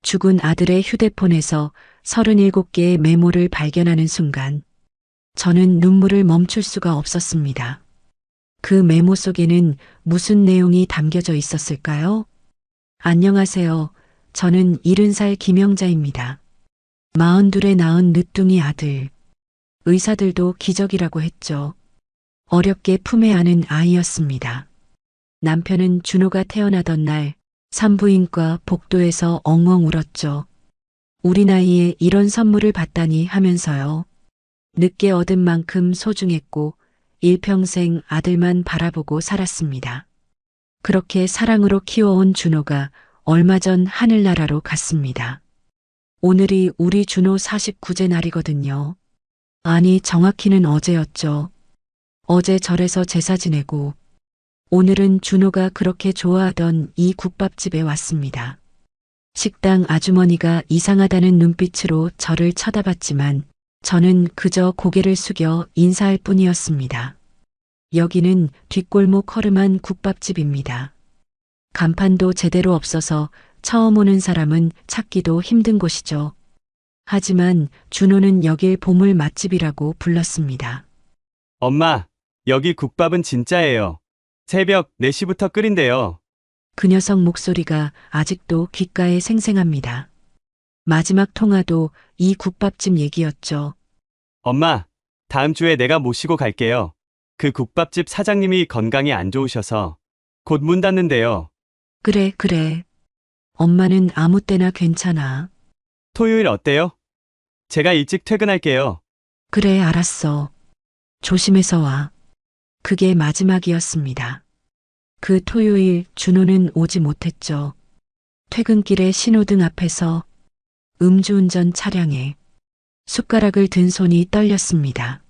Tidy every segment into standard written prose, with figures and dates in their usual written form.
죽은 아들의 휴대폰에서 37개의 메모를 발견하는 순간 저는 눈물을 멈출 수가 없었습니다. 그 메모 속에는 무슨 내용이 담겨져 있었을까요? 안녕하세요. 저는 70살 김영자입니다. 42에 낳은 늦둥이 아들. 의사들도 기적이라고 했죠. 어렵게 품에 안은 아이였습니다. 남편은 준호가 태어나던 날 산부인과 복도에서 엉엉 울었죠. 우리 나이에 이런 선물을 받다니 하면서요. 늦게 얻은 만큼 소중했고 일평생 아들만 바라보고 살았습니다. 그렇게 사랑으로 키워온 준호가 얼마 전 하늘나라로 갔습니다. 오늘이 우리 준호 49제 날이거든요. 아니, 정확히는 어제였죠. 어제 절에서 제사 지내고 오늘은 준호가 그렇게 좋아하던 이 국밥집에 왔습니다. 식당 아주머니가 이상하다는 눈빛으로 저를 쳐다봤지만 저는 그저 고개를 숙여 인사할 뿐이었습니다. 여기는 뒷골목 허름한 국밥집입니다. 간판도 제대로 없어서 처음 오는 사람은 찾기도 힘든 곳이죠. 하지만 준호는 여길 보물 맛집이라고 불렀습니다. 엄마, 여기 국밥은 진짜예요. 새벽 4시부터 끓인대요. 그 녀석 목소리가 아직도 귓가에 생생합니다. 마지막 통화도 이 국밥집 얘기였죠. 엄마, 다음 주에 내가 모시고 갈게요. 그 국밥집 사장님이 건강이 안 좋으셔서 곧 문 닫는데요. 그래, 그래. 엄마는 아무 때나 괜찮아. 토요일 어때요? 제가 일찍 퇴근할게요. 그래, 알았어. 조심해서 와. 그게 마지막이었습니다. 그 토요일 준호는 오지 못했죠. 퇴근길에 신호등 앞에서 음주운전 차량에 숟가락을 든 손이 떨렸습니다.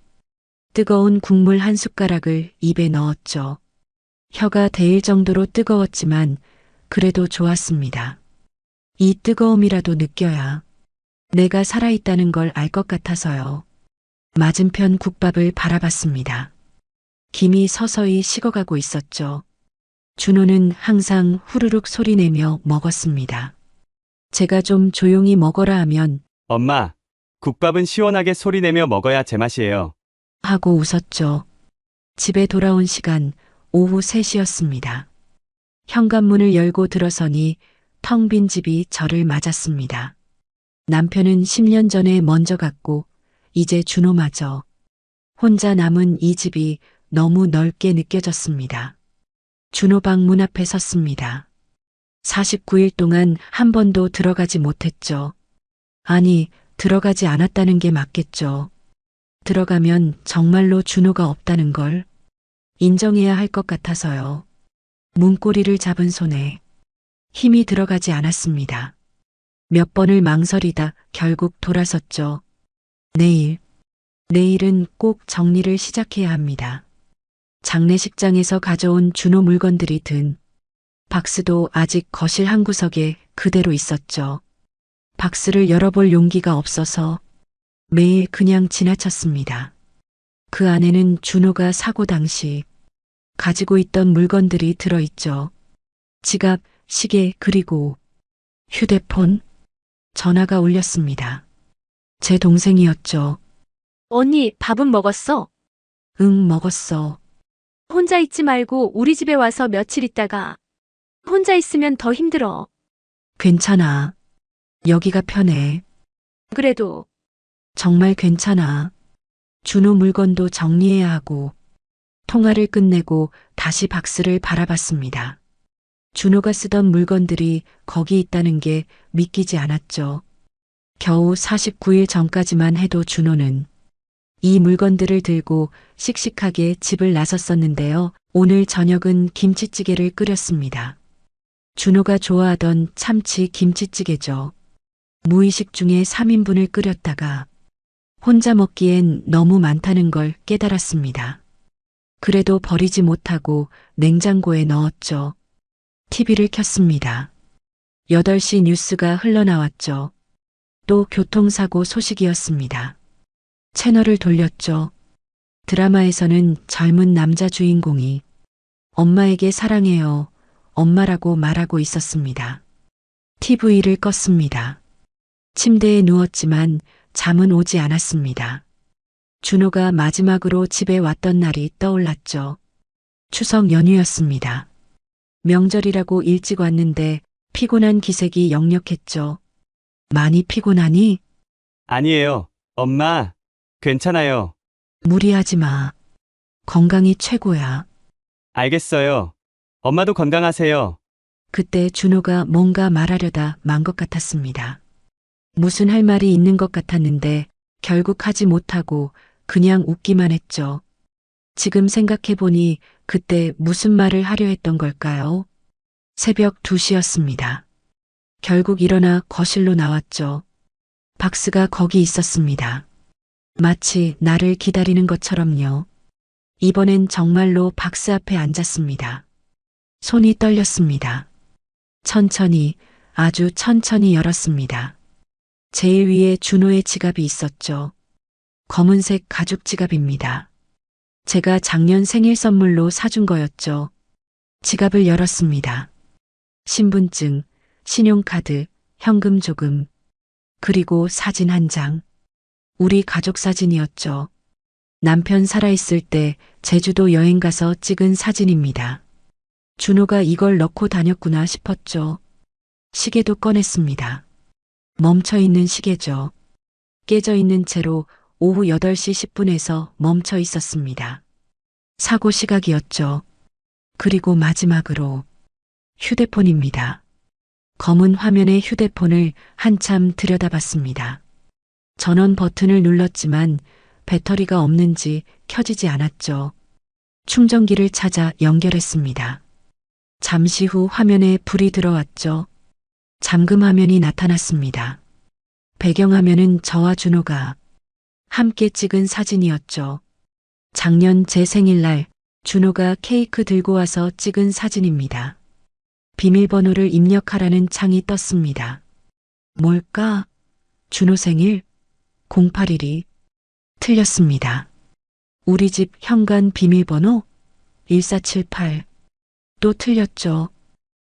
뜨거운 국물 한 숟가락을 입에 넣었죠. 혀가 데일 정도로 뜨거웠지만 그래도 좋았습니다. 이 뜨거움이라도 느껴야 내가 살아있다는 걸 알 것 같아서요. 맞은편 국밥을 바라봤습니다. 김이 서서히 식어가고 있었죠. 준호는 항상 후루룩 소리내며 먹었습니다. 제가 좀 조용히 먹어라 하면 엄마, 국밥은 시원하게 소리내며 먹어야 제맛이에요. 하고 웃었죠. 집에 돌아온 시간 오후 3시였습니다. 현관문을 열고 들어서니 텅 빈 집이 저를 맞았습니다. 남편은 10년 전에 먼저 갔고 이제 준호마저 혼자 남은 이 집이 너무 넓게 느껴졌습니다. 준호 방 문 앞에 섰습니다. 49일 동안 한 번도 들어가지 못했죠. 아니, 들어가지 않았다는 게 맞겠죠. 들어가면 정말로 준호가 없다는 걸 인정해야 할 것 같아서요. 문고리를 잡은 손에 힘이 들어가지 않았습니다. 몇 번을 망설이다 결국 돌아섰죠. 내일은 꼭 정리를 시작해야 합니다. 장례식장에서 가져온 준호 물건들이 든 박스도 아직 거실 한 구석에 그대로 있었죠. 박스를 열어볼 용기가 없어서 매일 그냥 지나쳤습니다. 그 안에는 준호가 사고 당시 가지고 있던 물건들이 들어있죠. 지갑, 시계, 그리고 휴대폰. 전화가 울렸습니다. 제 동생이었죠. 언니, 밥은 먹었어? 응, 먹었어. 혼자 있지 말고 우리 집에 와서 며칠 있다가. 혼자 있으면 더 힘들어. 괜찮아. 여기가 편해. 그래도 정말 괜찮아. 준호 물건도 정리해야 하고 통화를 끝내고 다시 박스를 바라봤습니다. 준호가 쓰던 물건들이 거기 있다는 게 믿기지 않았죠. 겨우 49일 전까지만 해도 준호는 이 물건들을 들고 씩씩하게 집을 나섰었는데요. 오늘 저녁은 김치찌개를 끓였습니다. 준호가 좋아하던 참치 김치찌개죠. 무의식 중에 3인분을 끓였다가 혼자 먹기엔 너무 많다는 걸 깨달았습니다. 그래도 버리지 못하고 냉장고에 넣었죠. TV를 켰습니다. 8시 뉴스가 흘러나왔죠. 또 교통사고 소식이었습니다. 채널을 돌렸죠. 드라마에서는 젊은 남자 주인공이 엄마에게 사랑해요, 엄마라고 말하고 있었습니다. TV를 껐습니다. 침대에 누웠지만 잠은 오지 않았습니다. 준호가 마지막으로 집에 왔던 날이 떠올랐죠. 추석 연휴였습니다. 명절이라고 일찍 왔는데 피곤한 기색이 역력했죠. 많이 피곤하니? 아니에요. 엄마, 괜찮아요. 무리하지 마. 건강이 최고야. 알겠어요. 엄마도 건강하세요. 그때 준호가 뭔가 말하려다 만 것 같았습니다. 무슨 할 말이 있는 것 같았는데 결국 하지 못하고 그냥 웃기만 했죠. 지금 생각해보니 그때 무슨 말을 하려 했던 걸까요? 새벽 2시였습니다. 결국 일어나 거실로 나왔죠. 박스가 거기 있었습니다. 마치 나를 기다리는 것처럼요. 이번엔 정말로 박스 앞에 앉았습니다. 손이 떨렸습니다. 천천히, 아주 천천히 열었습니다. 제일 위에 준호의 지갑이 있었죠. 검은색 가죽 지갑입니다. 제가 작년 생일 선물로 사준 거였죠. 지갑을 열었습니다. 신분증, 신용카드, 현금 조금, 그리고 사진 한 장. 우리 가족 사진이었죠. 남편 살아있을 때 제주도 여행 가서 찍은 사진입니다. 준호가 이걸 넣고 다녔구나 싶었죠. 시계도 꺼냈습니다. 멈춰있는 시계죠. 깨져있는 채로 오후 8시 10분에서 멈춰 있었습니다. 사고 시각이었죠. 그리고 마지막으로 휴대폰입니다. 검은 화면의 휴대폰을 한참 들여다봤습니다. 전원 버튼을 눌렀지만 배터리가 없는지 켜지지 않았죠. 충전기를 찾아 연결했습니다. 잠시 후 화면에 불이 들어왔죠. 잠금 화면이 나타났습니다. 배경화면은 저와 준호가 함께 찍은 사진이었죠. 작년 제 생일날 준호가 케이크 들고 와서 찍은 사진입니다. 비밀번호를 입력하라는 창이 떴습니다. 뭘까? 준호 생일? 0812. 틀렸습니다. 우리 집 현관 비밀번호? 1478. 또 틀렸죠.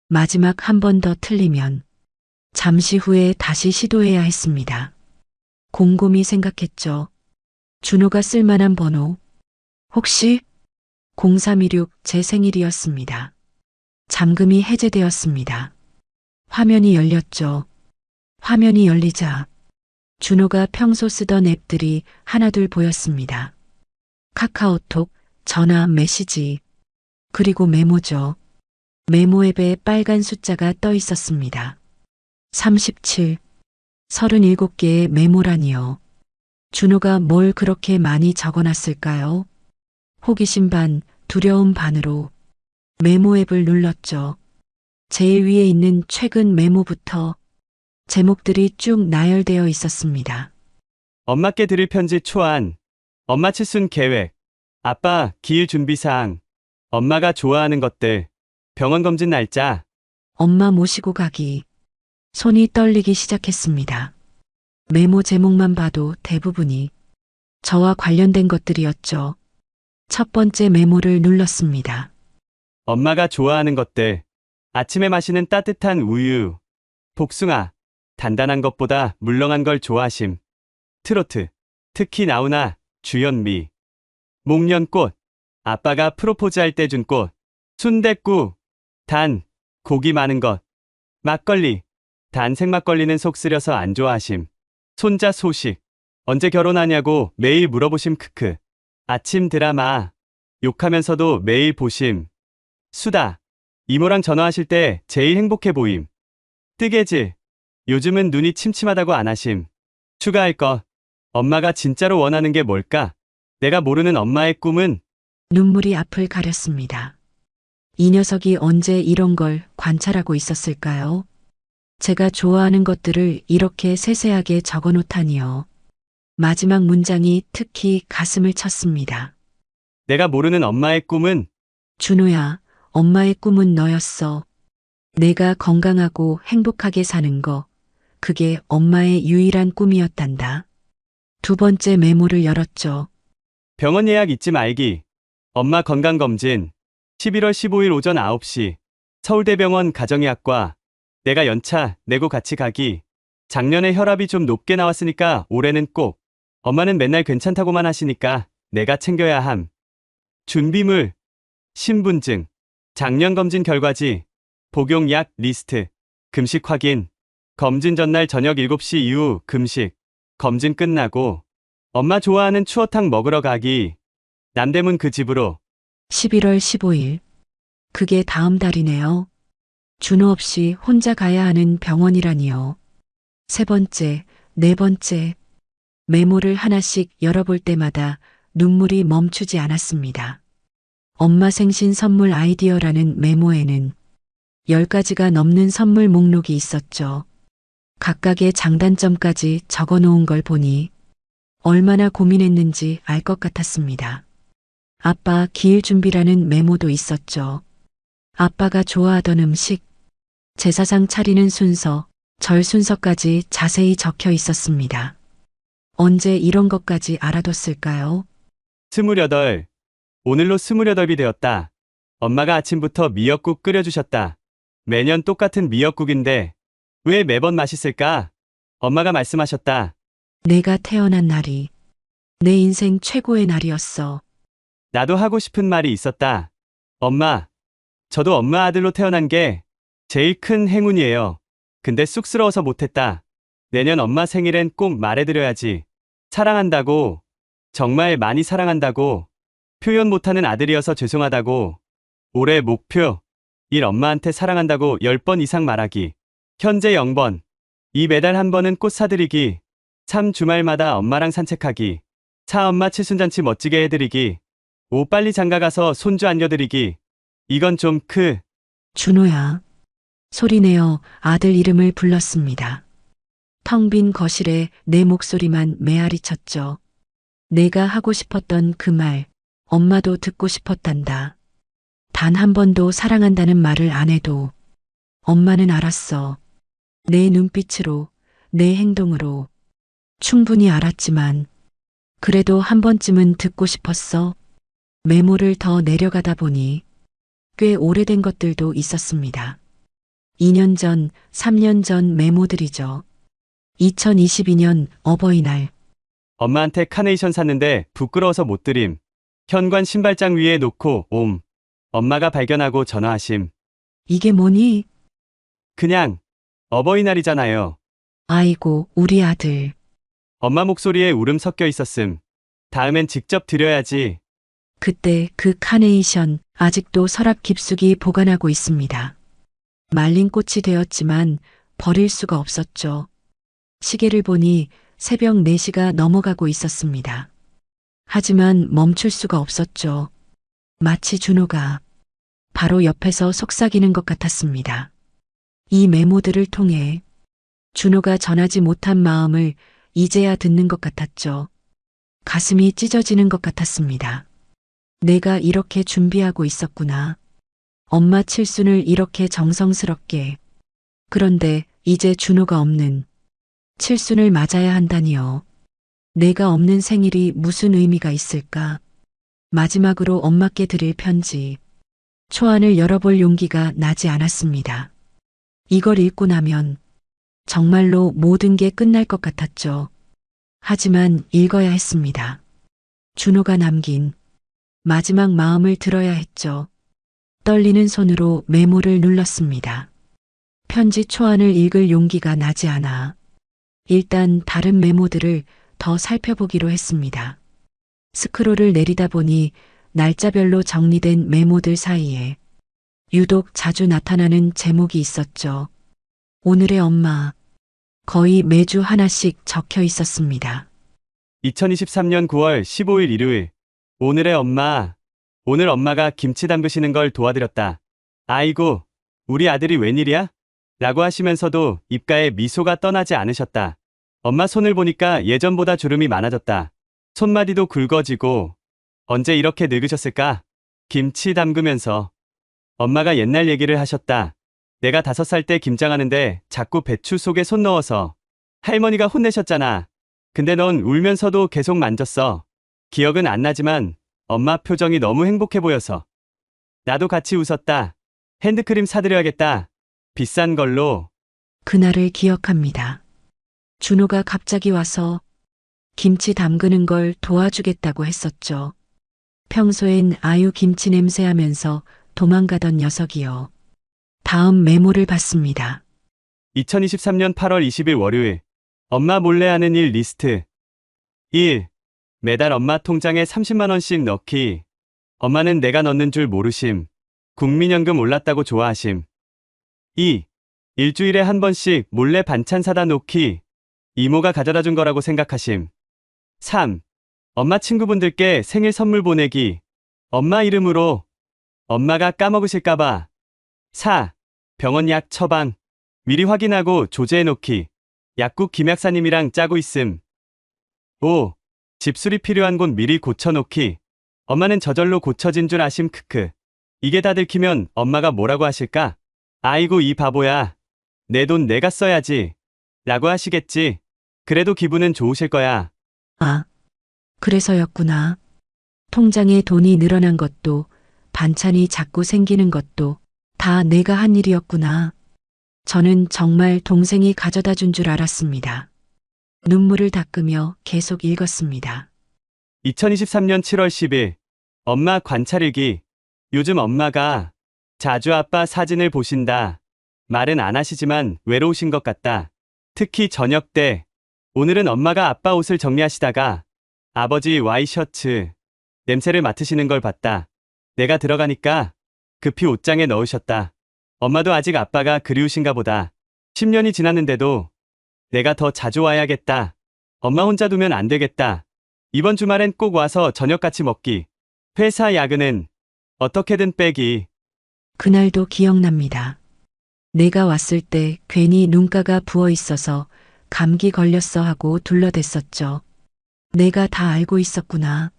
마지막 한 번 더 틀리면 잠시 후에 다시 시도해야 했습니다. 곰곰이 생각했죠. 준호가 쓸만한 번호. 혹시 0316 제 생일이었습니다. 잠금이 해제되었습니다. 화면이 열렸죠. 화면이 열리자 준호가 평소 쓰던 앱들이 하나둘 보였습니다. 카카오톡, 전화, 메시지, 그리고 메모죠. 메모 앱에 빨간 숫자가 떠 있었습니다. 37, 37개의 메모란이요. 준호가 뭘 그렇게 많이 적어놨을까요? 호기심 반, 두려움 반으로 메모 앱을 눌렀죠. 제일 위에 있는 최근 메모부터 제목들이 쭉 나열되어 있었습니다. 엄마께 드릴 편지 초안. 엄마 칠순 계획. 아빠 기일 준비사항. 엄마가 좋아하는 것들. 병원 검진 날짜. 엄마 모시고 가기. 손이 떨리기 시작했습니다. 메모 제목만 봐도 대부분이 저와 관련된 것들이었죠. 첫 번째 메모를 눌렀습니다. 엄마가 좋아하는 것들. 아침에 마시는 따뜻한 우유. 복숭아. 단단한 것보다 물렁한 걸 좋아하심. 트로트. 특히 나훈아, 주현미. 목련꽃. 아빠가 프로포즈 할 때 준 꽃. 순댓국. 단. 고기 많은 것. 막걸리. 단 생막걸리는 속 쓰려서 안 좋아하심. 손자 소식. 언제 결혼하냐고 매일 물어보심 크크. 아침 드라마. 욕하면서도 매일 보심. 수다. 이모랑 전화하실 때 제일 행복해 보임. 뜨개질. 요즘은 눈이 침침하다고 안 하심. 추가할 것. 엄마가 진짜로 원하는 게 뭘까? 내가 모르는 엄마의 꿈은? 눈물이 앞을 가렸습니다. 이 녀석이 언제 이런 걸 관찰하고 있었을까요? 제가 좋아하는 것들을 이렇게 세세하게 적어 놓다니요. 마지막 문장이 특히 가슴을 쳤습니다. 내가 모르는 엄마의 꿈은? 준호야, 엄마의 꿈은 너였어. 내가 건강하고 행복하게 사는 거, 그게 엄마의 유일한 꿈이었단다. 두 번째 메모를 열었죠. 병원 예약 잊지 말기. 엄마 건강검진. 11월 15일 오전 9시. 서울대병원 가정의학과. 내가 연차 내고 같이 가기. 작년에 혈압이 좀 높게 나왔으니까 올해는 꼭. 엄마는 맨날 괜찮다고만 하시니까 내가 챙겨야 함. 준비물, 신분증, 작년 검진 결과지, 복용약 리스트, 금식 확인, 검진 전날 저녁 7시 이후 금식, 검진 끝나고 엄마 좋아하는 추어탕 먹으러 가기. 남대문 그 집으로. 11월 15일. 그게 다음 달이네요. 준호 없이 혼자 가야 하는 병원이라니요. 세 번째, 네 번째. 메모를 하나씩 열어볼 때마다 눈물이 멈추지 않았습니다. 엄마 생신 선물 아이디어라는 메모에는 10가지가 넘는 선물 목록이 있었죠. 각각의 장단점까지 적어 놓은 걸 보니 얼마나 고민했는지 알 것 같았습니다. 아빠 기일 준비라는 메모도 있었죠. 아빠가 좋아하던 음식, 제사상 차리는 순서, 절 순서까지 자세히 적혀 있었습니다. 언제 이런 것까지 알아뒀을까요? 28. 오늘로 28이 되었다. 엄마가 아침부터 미역국 끓여주셨다. 매년 똑같은 미역국인데 왜 매번 맛있을까? 엄마가 말씀하셨다. 내가 태어난 날이 내 인생 최고의 날이었어. 나도 하고 싶은 말이 있었다. 엄마, 저도 엄마 아들로 태어난 게 제일 큰 행운이에요. 근데 쑥스러워서 못했다. 내년 엄마 생일엔 꼭 말해드려야지. 사랑한다고, 정말 많이 사랑한다고, 표현 못하는 아들이어서 죄송하다고, 올해 목표, 1 엄마한테 사랑한다고 10번 이상 말하기. 현재 0번, 2 매달 한 번은 꽃 사드리기. 3 주말마다 엄마랑 산책하기. 4 엄마 칠순잔치 멋지게 해드리기. 5 빨리 장가가서 손주 안겨드리기. 이건 좀 준호야. 소리내어 아들 이름을 불렀습니다. 텅 빈 거실에 내 목소리만 메아리 쳤죠. 내가 하고 싶었던 그 말, 엄마도 듣고 싶었단다. 단 한 번도 사랑한다는 말을 안 해도 엄마는 알았어. 내 눈빛으로, 내 행동으로. 충분히 알았지만 그래도 한 번쯤은 듣고 싶었어. 메모를 더 내려가다 보니 꽤 오래된 것들도 있었습니다. 2년 전, 3년 전 메모들이죠. 2022년 어버이날. 엄마한테 카네이션 샀는데 부끄러워서 못 드림. 현관 신발장 위에 놓고 옴. 엄마가 발견하고 전화하심. 이게 뭐니? 그냥 어버이날이잖아요. 아이고, 우리 아들. 엄마 목소리에 울음 섞여 있었음. 다음엔 직접 드려야지. 그때 그 카네이션 아직도 서랍 깊숙이 보관하고 있습니다. 말린 꽃이 되었지만 버릴 수가 없었죠. 시계를 보니 새벽 4시가 넘어가고 있었습니다. 하지만 멈출 수가 없었죠. 마치 준호가 바로 옆에서 속삭이는 것 같았습니다. 이 메모들을 통해 준호가 전하지 못한 마음을 이제야 듣는 것 같았죠. 가슴이 찢어지는 것 같았습니다. 내가 이렇게 준비하고 있었구나. 엄마 칠순을 이렇게 정성스럽게. 그런데 이제 준호가 없는 칠순을 맞아야 한다니요. 내가 없는 생일이 무슨 의미가 있을까? 마지막으로 엄마께 드릴 편지. 초안을 열어볼 용기가 나지 않았습니다. 이걸 읽고 나면 정말로 모든 게 끝날 것 같았죠. 하지만 읽어야 했습니다. 준호가 남긴 마지막 마음을 들어야 했죠. 떨리는 손으로 메모를 눌렀습니다. 편지 초안을 읽을 용기가 나지 않아 일단 다른 메모들을 더 살펴보기로 했습니다. 스크롤을 내리다 보니 날짜별로 정리된 메모들 사이에 유독 자주 나타나는 제목이 있었죠. 오늘의 엄마. 거의 매주 하나씩 적혀 있었습니다. 2023년 9월 15일 일요일. 오늘의 엄마. 오늘 엄마가 김치 담그시는 걸 도와드렸다. 아이고, 우리 아들이 웬일이야? 라고 하시면서도 입가에 미소가 떠나지 않으셨다. 엄마 손을 보니까 예전보다 주름이 많아졌다. 손마디도 굵어지고 언제 이렇게 늙으셨을까? 김치 담그면서 엄마가 옛날 얘기를 하셨다. 내가 5살 때 김장하는데 자꾸 배추 속에 손 넣어서 할머니가 혼내셨잖아. 근데 넌 울면서도 계속 만졌어. 기억은 안 나지만 엄마 표정이 너무 행복해 보여서 나도 같이 웃었다. 핸드크림 사드려야겠다. 비싼 걸로. 그날을 기억합니다. 준호가 갑자기 와서 김치 담그는 걸 도와주겠다고 했었죠. 평소엔 아유 김치 냄새하면서 도망가던 녀석이요. 다음 메모를 받습니다. 2023년 8월 20일 월요일. 엄마 몰래 하는 일 리스트. 1. 매달 엄마 통장에 30만 원씩 넣기. 엄마는 내가 넣는 줄 모르심. 국민연금 올랐다고 좋아하심. 2. 일주일에 한 번씩 몰래 반찬 사다 놓기. 이모가 가져다 준 거라고 생각하심. 3. 엄마 친구분들께 생일 선물 보내기. 엄마 이름으로. 엄마가 까먹으실까봐. 4. 병원 약 처방. 미리 확인하고 조제해 놓기. 약국 김약사님이랑 짜고 있음. 5. 집수리 필요한 곳 미리 고쳐놓기. 엄마는 저절로 고쳐진 줄 아심 크크. 이게 다 들키면 엄마가 뭐라고 하실까? 아이고 이 바보야. 내 돈 내가 써야지. 라고 하시겠지. 그래도 기분은 좋으실 거야. 아, 그래서였구나. 통장에 돈이 늘어난 것도 반찬이 자꾸 생기는 것도 다 내가 한 일이었구나. 저는 정말 동생이 가져다 준 줄 알았습니다. 눈물을 닦으며 계속 읽었습니다. 2023년 7월 10일. 엄마 관찰일기. 요즘 엄마가 자주 아빠 사진을 보신다. 말은 안 하시지만 외로우신 것 같다. 특히 저녁 때. 오늘은 엄마가 아빠 옷을 정리하시다가 아버지 와이셔츠 냄새를 맡으시는 걸 봤다. 내가 들어가니까 급히 옷장에 넣으셨다. 엄마도 아직 아빠가 그리우신가 보다. 10년이 지났는데도 내가 더 자주 와야겠다. 엄마 혼자 두면 안 되겠다. 이번 주말엔 꼭 와서 저녁 같이 먹기. 회사 야근은 어떻게든 빼기. 그날도 기억납니다. 내가 왔을 때 괜히 눈가가 부어 있어서 감기 걸렸어 하고 둘러댔었죠. 내가 다 알고 있었구나.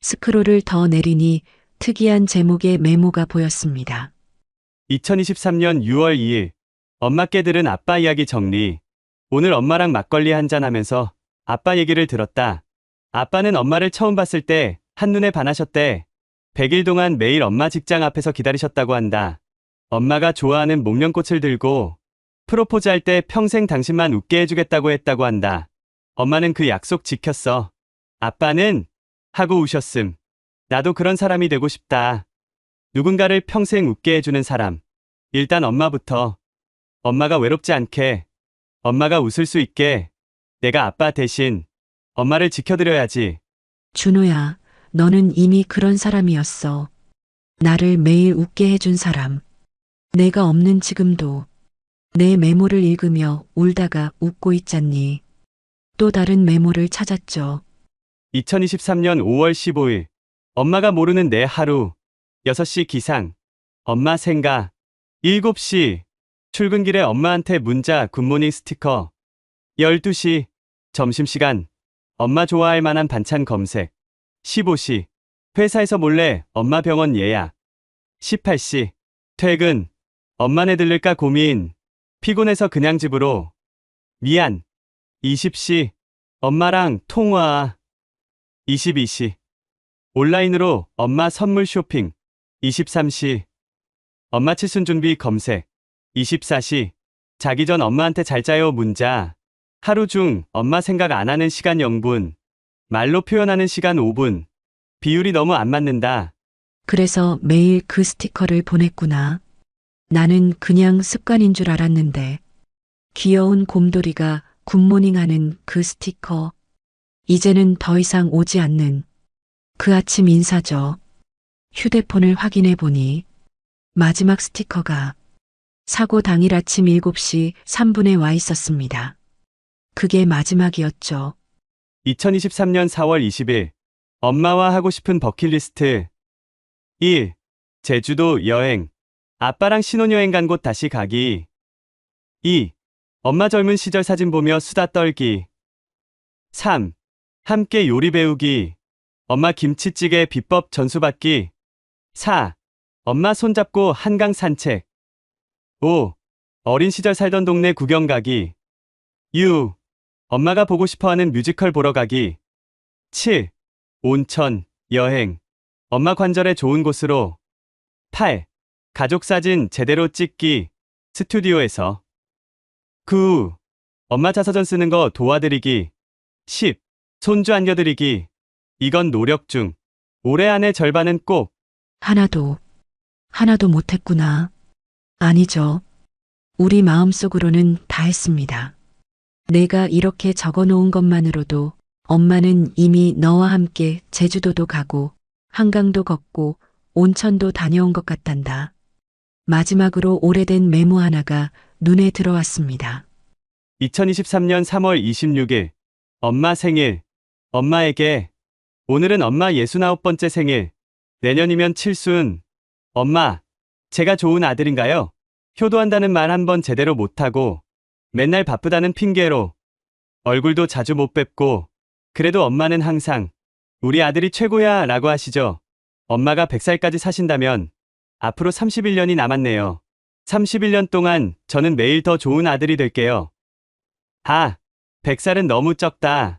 스크롤을 더 내리니 특이한 제목의 메모가 보였습니다. 2023년 6월 2일. 엄마께 들은 아빠 이야기 정리. 오늘 엄마랑 막걸리 한잔 하면서 아빠 얘기를 들었다. 아빠는 엄마를 처음 봤을 때 한눈에 반하셨대. 100일 동안 매일 엄마 직장 앞에서 기다리셨다고 한다. 엄마가 좋아하는 목련꽃을 들고 프로포즈할 때 평생 당신만 웃게 해주겠다고 했다고 한다. 엄마는 그 약속 지켰어. 아빠는 하고 우셨음. 나도 그런 사람이 되고 싶다. 누군가를 평생 웃게 해주는 사람. 일단 엄마부터. 엄마가 외롭지 않게. 엄마가 웃을 수 있게. 내가 아빠 대신 엄마를 지켜드려야지. 준호야, 너는 이미 그런 사람이었어. 나를 매일 웃게 해준 사람. 내가 없는 지금도 내 메모를 읽으며 울다가 웃고 있잖니. 또 다른 메모를 찾았죠. 2023년 5월 15일. 엄마가 모르는 내 하루. 6시 기상. 엄마 생가. 7시. 출근길에 엄마한테 문자 굿모닝 스티커. 12시. 점심시간. 엄마 좋아할 만한 반찬 검색. 15시. 회사에서 몰래 엄마 병원 예약. 18시. 퇴근. 엄마네 들를까 고민. 피곤해서 그냥 집으로. 미안. 20시. 엄마랑 통화. 22시. 온라인으로 엄마 선물 쇼핑. 23시. 엄마 칠순 준비 검색. 24시. 자기 전 엄마한테 잘 자요 문자. 하루 중 엄마 생각 안 하는 시간 0분. 말로 표현하는 시간 5분. 비율이 너무 안 맞는다. 그래서 매일 그 스티커를 보냈구나. 나는 그냥 습관인 줄 알았는데. 귀여운 곰돌이가 굿모닝 하는 그 스티커. 이제는 더 이상 오지 않는 그 아침 인사죠. 휴대폰을 확인해 보니 마지막 스티커가 사고 당일 아침 7시 3분에 와 있었습니다. 그게 마지막이었죠. 2023년 4월 20일. 엄마와 하고 싶은 버킷리스트. 1. 제주도 여행. 아빠랑 신혼여행 간 곳 다시 가기. 2. 엄마 젊은 시절 사진 보며 수다 떨기. 3. 함께 요리 배우기. 엄마 김치찌개 비법 전수받기. 4. 엄마 손잡고 한강 산책. 5. 어린 시절 살던 동네 구경 가기. 6. 엄마가 보고 싶어하는 뮤지컬 보러 가기. 7. 온천, 여행. 엄마 관절에 좋은 곳으로. 8. 가족 사진 제대로 찍기. 스튜디오에서. 그 후, 엄마 자서전 쓰는 거 도와드리기. 10. 손주 안겨드리기. 이건 노력 중. 올해 안에 절반은 꼭. 하나도 못했구나. 아니죠. 우리 마음속으로는 다 했습니다. 내가 이렇게 적어 놓은 것만으로도 엄마는 이미 너와 함께 제주도도 가고 한강도 걷고 온천도 다녀온 것 같단다. 마지막으로 오래된 메모 하나가 눈에 들어왔습니다. 2023년 3월 26일. 엄마 생일. 엄마에게. 오늘은 엄마 69번째 생일. 내년이면 칠순. 엄마, 제가 좋은 아들인가요? 효도한다는 말 한 번 제대로 못하고 맨날 바쁘다는 핑계로 얼굴도 자주 못 뵙고 그래도 엄마는 항상 우리 아들이 최고야 라고 하시죠. 엄마가 100살까지 사신다면 앞으로 31년이 남았네요. 31년 동안 저는 매일 더 좋은 아들이 될게요. 100살은 너무 적다.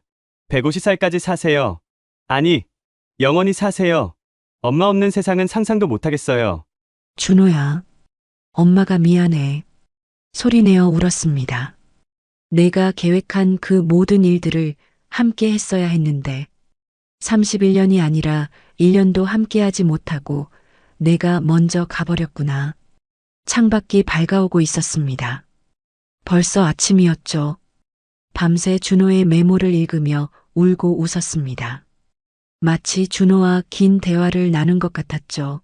150살까지 사세요. 아니, 영원히 사세요. 엄마 없는 세상은 상상도 못하겠어요. 준호야, 엄마가 미안해. 소리내어 울었습니다. 내가 계획한 그 모든 일들을 함께 했어야 했는데 31년이 아니라 1년도 함께하지 못하고 내가 먼저 가버렸구나. 창밖이 밝아오고 있었습니다. 벌써 아침이었죠. 밤새 준호의 메모를 읽으며 울고 웃었습니다. 마치 준호와 긴 대화를 나눈 것 같았죠.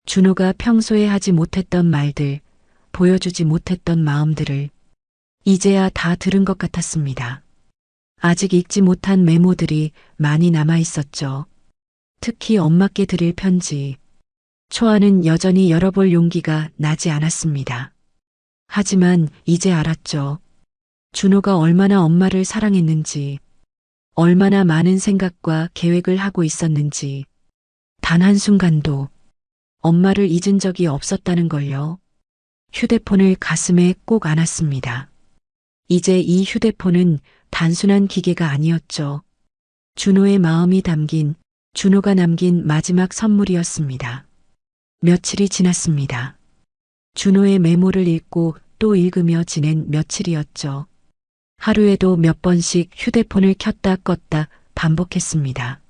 준호가 평소에 하지 못했던 말들, 보여주지 못했던 마음들을 이제야 다 들은 것 같았습니다. 아직 읽지 못한 메모들이 많이 남아 있었죠. 특히 엄마께 드릴 편지. 초안은 여전히 열어볼 용기가 나지 않았습니다. 하지만 이제 알았죠. 준호가 얼마나 엄마를 사랑했는지, 얼마나 많은 생각과 계획을 하고 있었는지, 단 한순간도 엄마를 잊은 적이 없었다는 걸요. 휴대폰을 가슴에 꼭 안았습니다. 이제 이 휴대폰은 단순한 기계가 아니었죠. 준호의 마음이 담긴, 준호가 남긴 마지막 선물이었습니다. 며칠이 지났습니다. 준호의 메모를 읽고 또 읽으며 지낸 며칠이었죠. 하루에도 몇 번씩 휴대폰을 켰다 껐다 반복했습니다.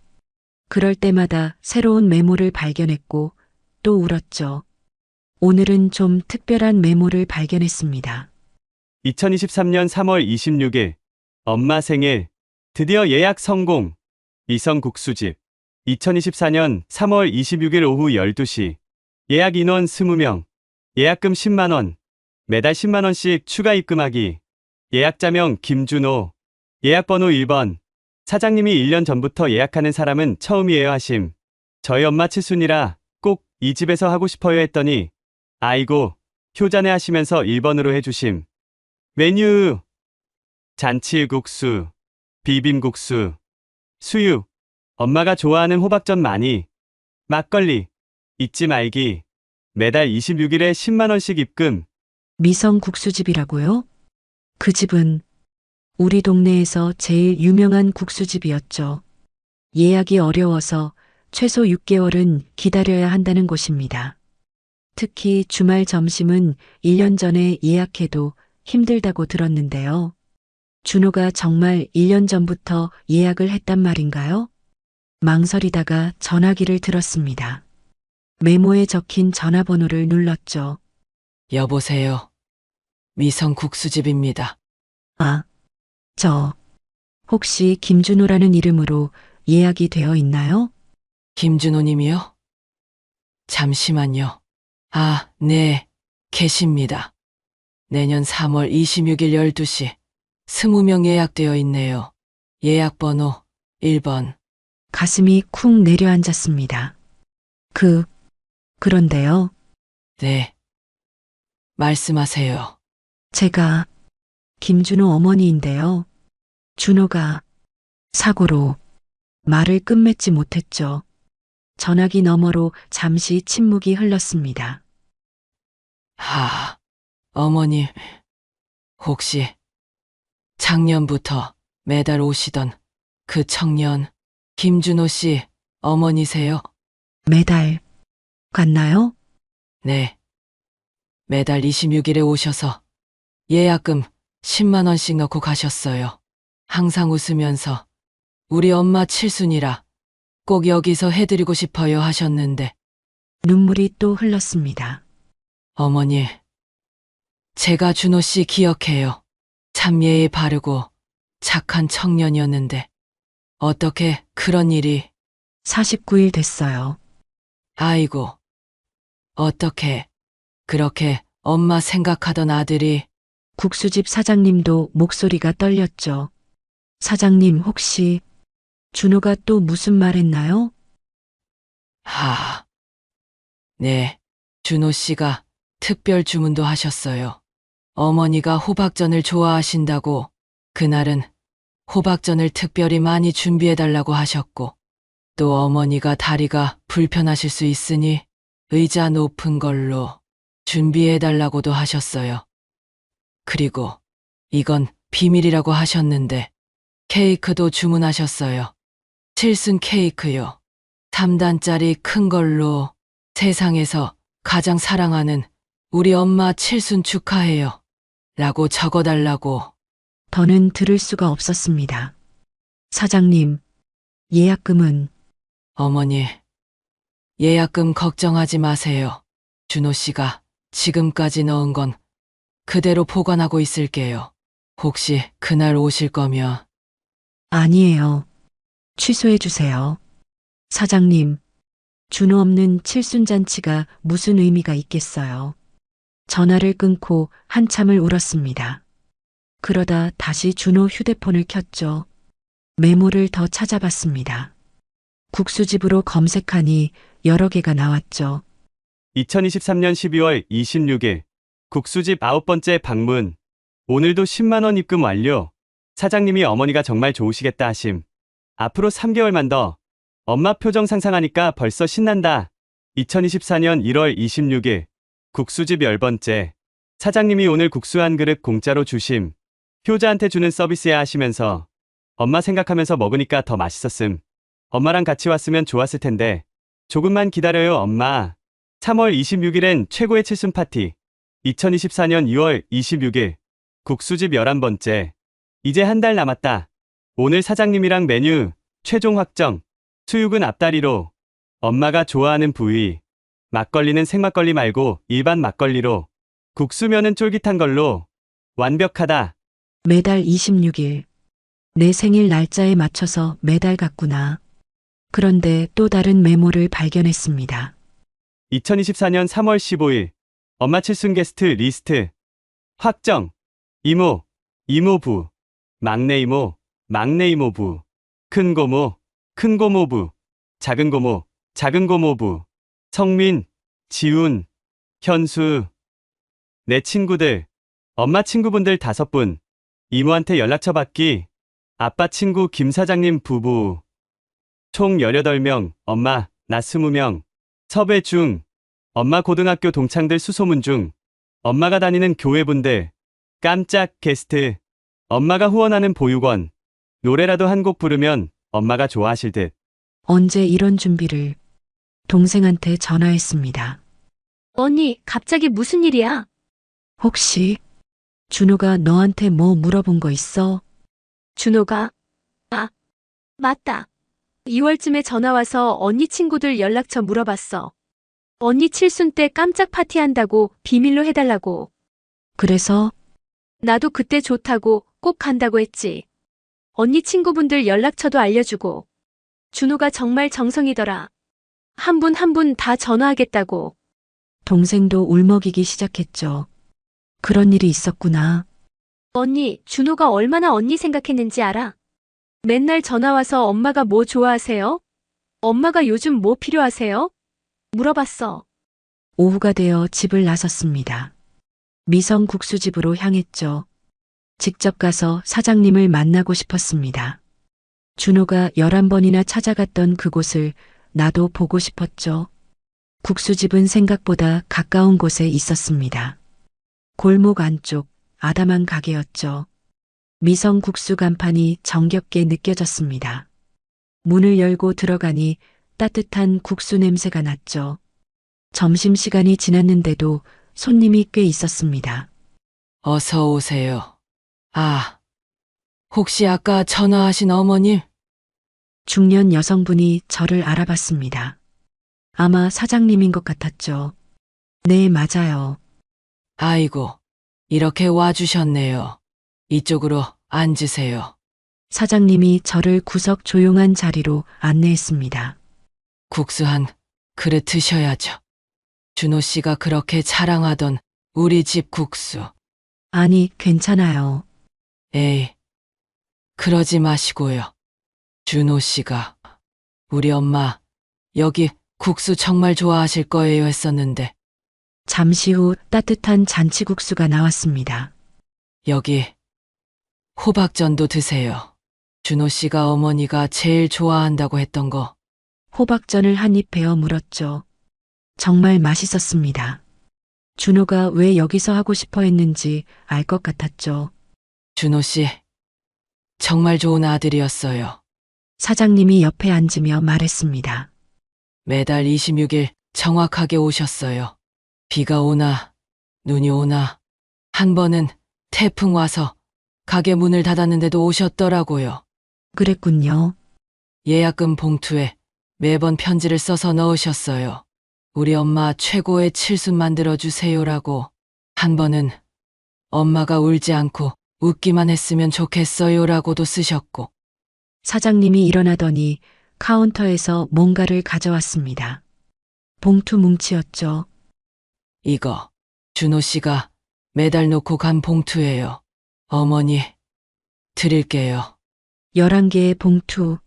그럴 때마다 새로운 메모를 발견했고 또 울었죠. 오늘은 좀 특별한 메모를 발견했습니다. 2023년 3월 26일. 엄마 생일. 드디어 예약 성공. 미성국수집. 2024년 3월 26일 오후 12시. 예약 인원 20명. 예약금 10만원. 매달 10만원씩 추가 입금하기. 예약자명 김준호. 예약번호 1번. 사장님이 1년 전부터 예약하는 사람은 처음이에요 하심. 저희 엄마 칠순이라 꼭 이 집에서 하고 싶어요 했더니 아이고 효자네 하시면서 1번으로 해주심. 메뉴. 잔치국수, 비빔국수, 수육, 엄마가 좋아하는 호박전 많이, 막걸리, 잊지 말기. 매달 26일에 10만원씩 입금. 미성국수집이라고요? 그 집은 우리 동네에서 제일 유명한 국수집이었죠. 예약이 어려워서 최소 6개월은 기다려야 한다는 곳입니다. 특히 주말 점심은 1년 전에 예약해도 힘들다고 들었는데요. 준호가 정말 1년 전부터 예약을 했단 말인가요? 망설이다가 전화기를 들었습니다. 메모에 적힌 전화번호를 눌렀죠. 여보세요. 미성국수집입니다. 혹시 김준호라는 이름으로 예약이 되어 있나요? 김준호님이요? 잠시만요. 네, 계십니다. 내년 3월 26일 12시 20명 예약되어 있네요. 예약번호 1번. 가슴이 쿵 내려앉았습니다. 그런데요. 네. 말씀하세요. 제가 김준호 어머니인데요. 준호가 사고로 말을 끝맺지 못했죠. 전화기 너머로 잠시 침묵이 흘렀습니다. 어머님, 혹시 작년부터 매달 오시던 그 청년 김준호 씨 어머니세요? 매달 갔나요? 네. 매달 26일에 오셔서 예약금 10만 원씩 넣고 가셨어요. 항상 웃으면서 우리 엄마 칠순이라 꼭 여기서 해드리고 싶어요 하셨는데 눈물이 또 흘렀습니다. 어머니, 제가 준호 씨 기억해요. 참 예의 바르고 착한 청년이었는데 어떻게 그런 일이 49일 됐어요. 아이고 어떻게 그렇게 엄마 생각하던 아들이 국수집 사장님도 목소리가 떨렸죠. 사장님 혹시 준호가 또 무슨 말 했나요? 네, 준호 씨가 특별 주문도 하셨어요. 어머니가 호박전을 좋아하신다고 그날은 호박전을 특별히 많이 준비해달라고 하셨고 또 어머니가 다리가 불편하실 수 있으니 의자 높은 걸로 준비해달라고도 하셨어요. 그리고 이건 비밀이라고 하셨는데 케이크도 주문하셨어요. 칠순 케이크요. 3단짜리 큰 걸로 세상에서 가장 사랑하는 우리 엄마 칠순 축하해요. 라고 적어달라고. 더는 들을 수가 없었습니다. 사장님, 예약금은 어머니, 예약금 걱정하지 마세요. 준호 씨가 지금까지 넣은 건 그대로 보관하고 있을게요. 혹시 그날 오실 거면 아니에요. 취소해 주세요. 사장님, 준호 없는 칠순잔치가 무슨 의미가 있겠어요. 전화를 끊고 한참을 울었습니다. 그러다 다시 준호 휴대폰을 켰죠. 메모를 더 찾아봤습니다. 국수집으로 검색하니 여러 개가 나왔죠. 2023년 12월 26일 국수집 9번째 방문. 오늘도 10만 원 입금 완료. 사장님이 어머니가 정말 좋으시겠다 하심. 앞으로 3개월만 더. 엄마 표정 상상하니까 벌써 신난다. 2024년 1월 26일 국수집 10번째. 사장님이 오늘 국수 한 그릇 공짜로 주심. 효자한테 주는 서비스야 하시면서 엄마 생각하면서 먹으니까 더 맛있었음. 엄마랑 같이 왔으면 좋았을 텐데. 조금만 기다려요 엄마. 3월 26일엔 최고의 칠순 파티. 2024년 2월 26일 국수집 11번째. 이제 한 달 남았다. 오늘 사장님이랑 메뉴 최종 확정. 수육은 앞다리로. 엄마가 좋아하는 부위. 막걸리는 생막걸리 말고 일반 막걸리로. 국수면은 쫄깃한 걸로. 완벽하다. 매달 26일. 내 생일 날짜에 맞춰서 매달 갔구나. 그런데 또 다른 메모를 발견했습니다. 2024년 3월 15일 엄마 칠순 게스트 리스트 확정. 이모, 이모부, 막내 이모, 막내 이모부, 큰 고모, 큰 고모부, 작은 고모, 작은 고모부, 성민, 지훈, 현수. 내 친구들, 엄마 친구분들 5분, 이모한테 연락처 받기, 아빠 친구 김 사장님 부부. 총 18명, 엄마, 나 20명. 섭외 중. 엄마 고등학교 동창들 수소문 중. 엄마가 다니는 교회분들. 깜짝 게스트. 엄마가 후원하는 보육원. 노래라도 한 곡 부르면 엄마가 좋아하실 듯. 언제 이런 준비를. 동생한테 전화했습니다. 언니, 갑자기 무슨 일이야? 혹시 준호가 너한테 뭐 물어본 거 있어? 준호가? 아, 맞다. 2월쯤에 전화와서 언니 친구들 연락처 물어봤어. 언니 칠순 때 깜짝 파티한다고 비밀로 해달라고. 그래서 나도 그때 좋다고 꼭 간다고 했지. 언니 친구분들 연락처도 알려주고. 준호가 정말 정성이더라. 한 분 한 분 다 전화하겠다고. 동생도 울먹이기 시작했죠. 그런 일이 있었구나. 언니, 준호가 얼마나 언니 생각했는지 알아? 맨날 전화와서 엄마가 뭐 좋아하세요? 엄마가 요즘 뭐 필요하세요? 물어봤어. 오후가 되어 집을 나섰습니다. 미성 국수집으로 향했죠. 직접 가서 사장님을 만나고 싶었습니다. 준호가 11번이나 찾아갔던 그곳을 나도 보고 싶었죠. 국수집은 생각보다 가까운 곳에 있었습니다. 골목 안쪽 아담한 가게였죠. 미성 국수 간판이 정겹게 느껴졌습니다. 문을 열고 들어가니 따뜻한 국수 냄새가 났죠. 점심시간이 지났는데도 손님이 꽤 있었습니다. 어서 오세요. 아, 혹시 아까 전화하신 어머님? 중년 여성분이 저를 알아봤습니다. 아마 사장님인 것 같았죠. 네, 맞아요. 아이고, 이렇게 와주셨네요. 이쪽으로 앉으세요. 사장님이 저를 구석 조용한 자리로 안내했습니다. 국수 한 그릇 드셔야죠. 준호 씨가 그렇게 자랑하던 우리 집 국수. 아니, 괜찮아요. 에이, 그러지 마시고요. 준호 씨가 우리 엄마 여기 국수 정말 좋아하실 거예요 했었는데 잠시 후 따뜻한 잔치국수가 나왔습니다. 여기 호박전도 드세요. 준호 씨가 어머니가 제일 좋아한다고 했던 거. 호박전을 한 입 베어 물었죠. 정말 맛있었습니다. 준호가 왜 여기서 하고 싶어 했는지 알 것 같았죠. 준호 씨 정말 좋은 아들이었어요. 사장님이 옆에 앉으며 말했습니다. 매달 26일 정확하게 오셨어요. 비가 오나 눈이 오나 한 번은 태풍 와서 가게 문을 닫았는데도 오셨더라고요. 그랬군요. 예약금 봉투에 매번 편지를 써서 넣으셨어요. 우리 엄마 최고의 칠순 만들어주세요라고. 한 번은 엄마가 울지 않고 웃기만 했으면 좋겠어요라고도 쓰셨고. 사장님이 일어나더니 카운터에서 뭔가를 가져왔습니다. 봉투 뭉치였죠. 이거 준호 씨가 매달 놓고 간 봉투예요. 어머니 드릴게요. 11개의 봉투,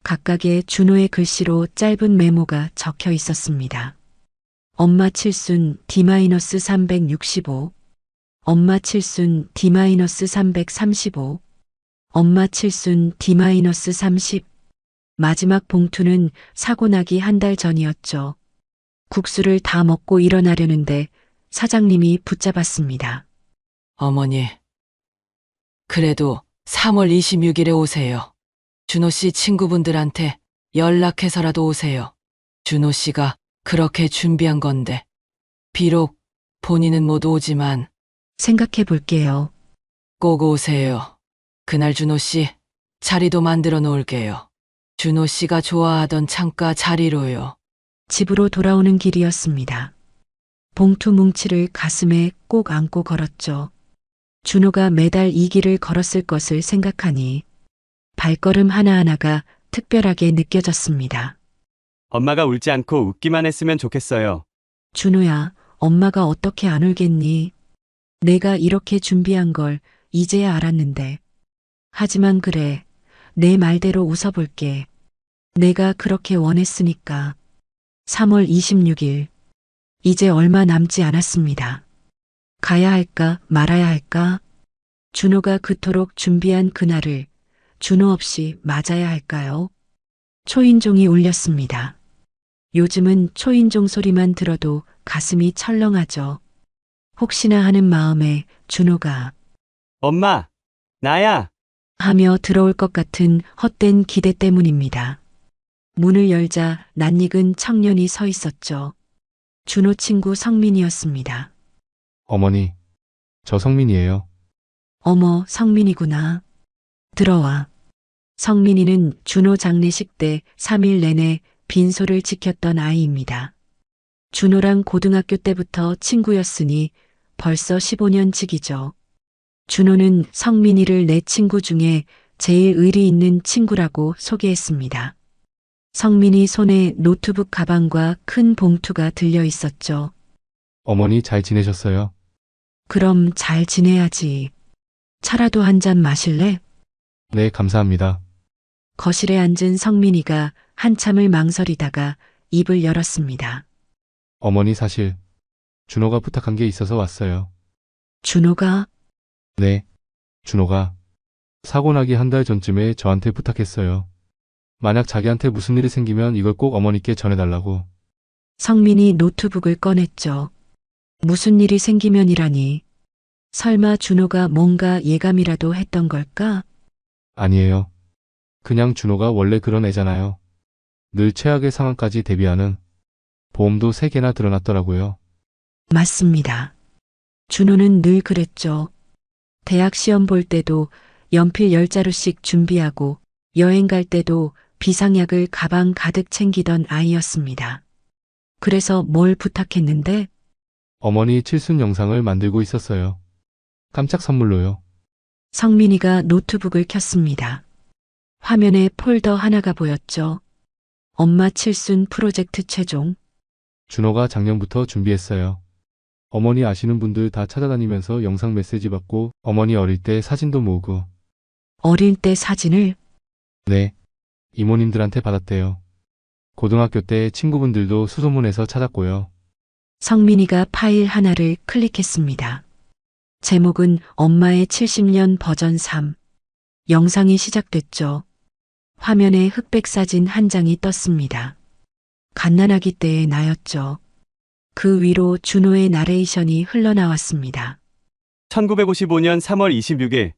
각각의 준호의 글씨로 짧은 메모가 적혀 있었습니다. 엄마 칠순 D-365, 엄마 칠순 D-335, 엄마 칠순 D-30. 마지막 봉투는 사고 나기 한 달 전이었죠. 국수를 다 먹고 일어나려는데 사장님이 붙잡았습니다. 어머니 그래도 3월 26일에 오세요. 준호 씨 친구분들한테 연락해서라도 오세요. 준호 씨가 그렇게 준비한 건데. 비록 본인은 못 오지만 생각해 볼게요. 꼭 오세요. 그날 준호 씨 자리도 만들어 놓을게요. 준호 씨가 좋아하던 창가 자리로요. 집으로 돌아오는 길이었습니다. 봉투 뭉치를 가슴에 꼭 안고 걸었죠. 준호가 매달 이 길을 걸었을 것을 생각하니 발걸음 하나하나가 특별하게 느껴졌습니다. 엄마가 울지 않고 웃기만 했으면 좋겠어요. 준호야, 엄마가 어떻게 안 울겠니? 내가 이렇게 준비한 걸 이제야 알았는데. 하지만 그래, 내 말대로 웃어볼게. 내가 그렇게 원했으니까. 3월 26일. 이제 얼마 남지 않았습니다. 가야 할까 말아야 할까? 준호가 그토록 준비한 그날을 준호 없이 맞아야 할까요? 초인종이 울렸습니다. 요즘은 초인종 소리만 들어도 가슴이 철렁하죠. 혹시나 하는 마음에 준호가 엄마, 나야. 하며 들어올 것 같은 헛된 기대 때문입니다. 문을 열자 낯익은 청년이 서 있었죠. 준호 친구 성민이었습니다. 어머니, 저 성민이에요. 어머, 성민이구나. 들어와. 성민이는 준호 장례식 때 3일 내내 빈소를 지켰던 아이입니다. 준호랑 고등학교 때부터 친구였으니 벌써 15년 지기죠. 준호는 성민이를 내 친구 중에 제일 의리 있는 친구라고 소개했습니다. 성민이 손에 노트북 가방과 큰 봉투가 들려 있었죠. 어머니 잘 지내셨어요? 그럼 잘 지내야지. 차라도 한 잔 마실래? 네, 감사합니다. 거실에 앉은 성민이가 한참을 망설이다가 입을 열었습니다. 어머니 사실 준호가 부탁한 게 있어서 왔어요. 준호가? 네, 준호가 사고 나기 한 달 전쯤에 저한테 부탁했어요. 만약 자기한테 무슨 일이 생기면 이걸 꼭 어머니께 전해달라고. 성민이 노트북을 꺼냈죠. 무슨 일이 생기면이라니. 설마 준호가 뭔가 예감이라도 했던 걸까? 아니에요. 그냥 준호가 원래 그런 애잖아요. 늘 최악의 상황까지 대비하는. 보험도 3개나 들어놨더라고요. 맞습니다. 준호는 늘 그랬죠. 대학 시험 볼 때도 연필 10자루씩 준비하고 여행 갈 때도 비상약을 가방 가득 챙기던 아이였습니다. 그래서 뭘 부탁했는데 어머니 칠순 영상을 만들고 있었어요. 깜짝 선물로요. 성민이가 노트북을 켰습니다. 화면에 폴더 하나가 보였죠. 엄마 칠순 프로젝트 최종. 준호가 작년부터 준비했어요. 어머니 아시는 분들 다 찾아다니면서 영상 메시지 받고 어머니 어릴 때 사진도 모으고. 어릴 때 사진을 네. 이모님들한테 받았대요. 고등학교 때 친구분들도 수소문해서 찾았고요. 성민이가 파일 하나를 클릭했습니다. 제목은 엄마의 70년 버전 3. 영상이 시작됐죠. 화면에 흑백 사진 한 장이 떴습니다. 갓난아기 때의 나였죠. 그 위로 준호의 나레이션이 흘러나왔습니다. 1955년 3월 26일,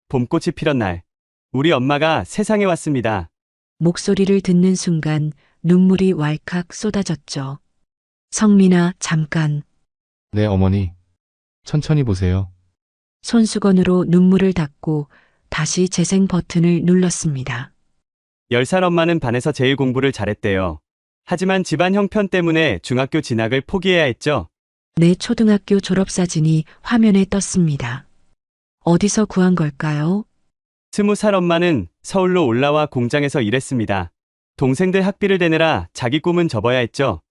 봄꽃이 피던 날, 우리 엄마가 세상에 왔습니다. 목소리를 듣는 순간 눈물이 왈칵 쏟아졌죠. 성민아, 잠깐. 네, 어머니. 천천히 보세요. 손수건으로 눈물을 닦고 다시 재생 버튼을 눌렀습니다. 10살 엄마는 반에서 제일 공부를 잘했대요. 하지만 집안 형편 때문에 중학교 진학을 포기해야 했죠. 내 초등학교 졸업사진이 화면에 떴습니다. 어디서 구한 걸까요? 20살 엄마는 서울로 올라와 공장에서 일했습니다. 동생들 학비를 대느라 자기 꿈은 접어야 했죠.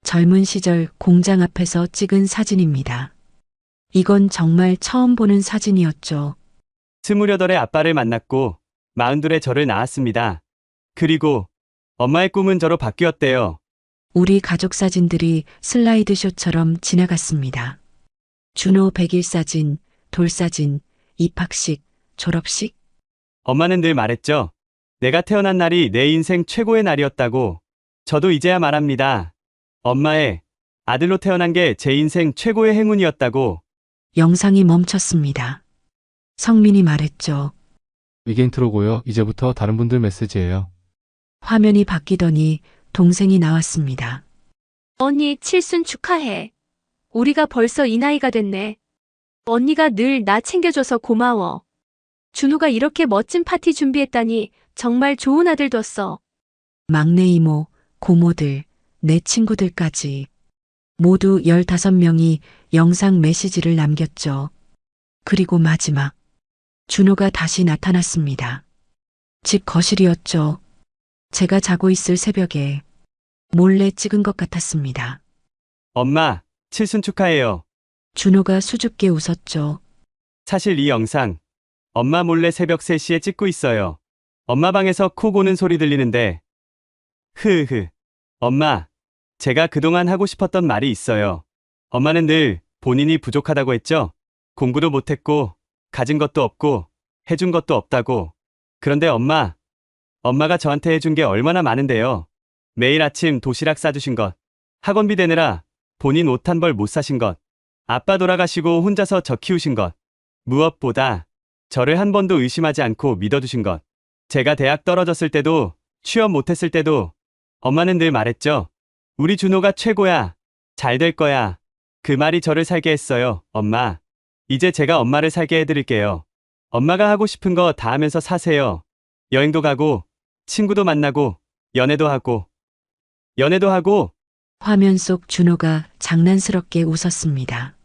젊은 시절 공장 앞에서 찍은 사진입니다. 이건 정말 처음 보는 사진이었죠. 28의 아빠를 만났고 42의 저를 낳았습니다. 그리고 엄마의 꿈은 저로 바뀌었대요. 우리 가족 사진들이 슬라이드쇼처럼 지나갔습니다. 준호 100일 사진, 돌사진, 입학식, 졸업식. 엄마는 늘 말했죠. 내가 태어난 날이 내 인생 최고의 날이었다고. 저도 이제야 말합니다. 엄마의 아들로 태어난 게 제 인생 최고의 행운이었다고. 영상이 멈췄습니다. 성민이 말했죠. 이게 인트로고요. 이제부터 다른 분들 메시지예요. 화면이 바뀌더니 동생이 나왔습니다. 언니 칠순 축하해. 우리가 벌써 이 나이가 됐네. 언니가 늘 나 챙겨줘서 고마워. 준호가 이렇게 멋진 파티 준비했다니 정말 좋은 아들 뒀어. 막내 이모, 고모들, 내 친구들까지 모두 15명이 영상 메시지를 남겼죠. 그리고 마지막, 준호가 다시 나타났습니다. 집 거실이었죠. 제가 자고 있을 새벽에 몰래 찍은 것 같았습니다. 엄마, 칠순 축하해요. 준호가 수줍게 웃었죠. 사실 이 영상 엄마 몰래 새벽 3시에 찍고 있어요. 엄마 방에서 코 고는 소리 들리는데. 흐흐. 엄마, 제가 그동안 하고 싶었던 말이 있어요. 엄마는 늘 본인이 부족하다고 했죠. 공부도 못했고 가진 것도 없고 해준 것도 없다고. 그런데 엄마가 저한테 해준 게 얼마나 많은데요. 매일 아침 도시락 싸주신 것, 학원비 대느라 본인 옷 한 벌 못 사신 것, 아빠 돌아가시고 혼자서 저 키우신 것, 무엇보다 저를 한 번도 의심하지 않고 믿어주신 것. 제가 대학 떨어졌을 때도 취업 못했을 때도 엄마는 늘 말했죠. 우리 준호가 최고야. 잘 될 거야. 그 말이 저를 살게 했어요. 엄마, 이제 제가 엄마를 살게 해드릴게요. 엄마가 하고 싶은 거 다 하면서 사세요. 여행도 가고 친구도 만나고 연애도 하고. 화면 속 준호가 장난스럽게 웃었습니다.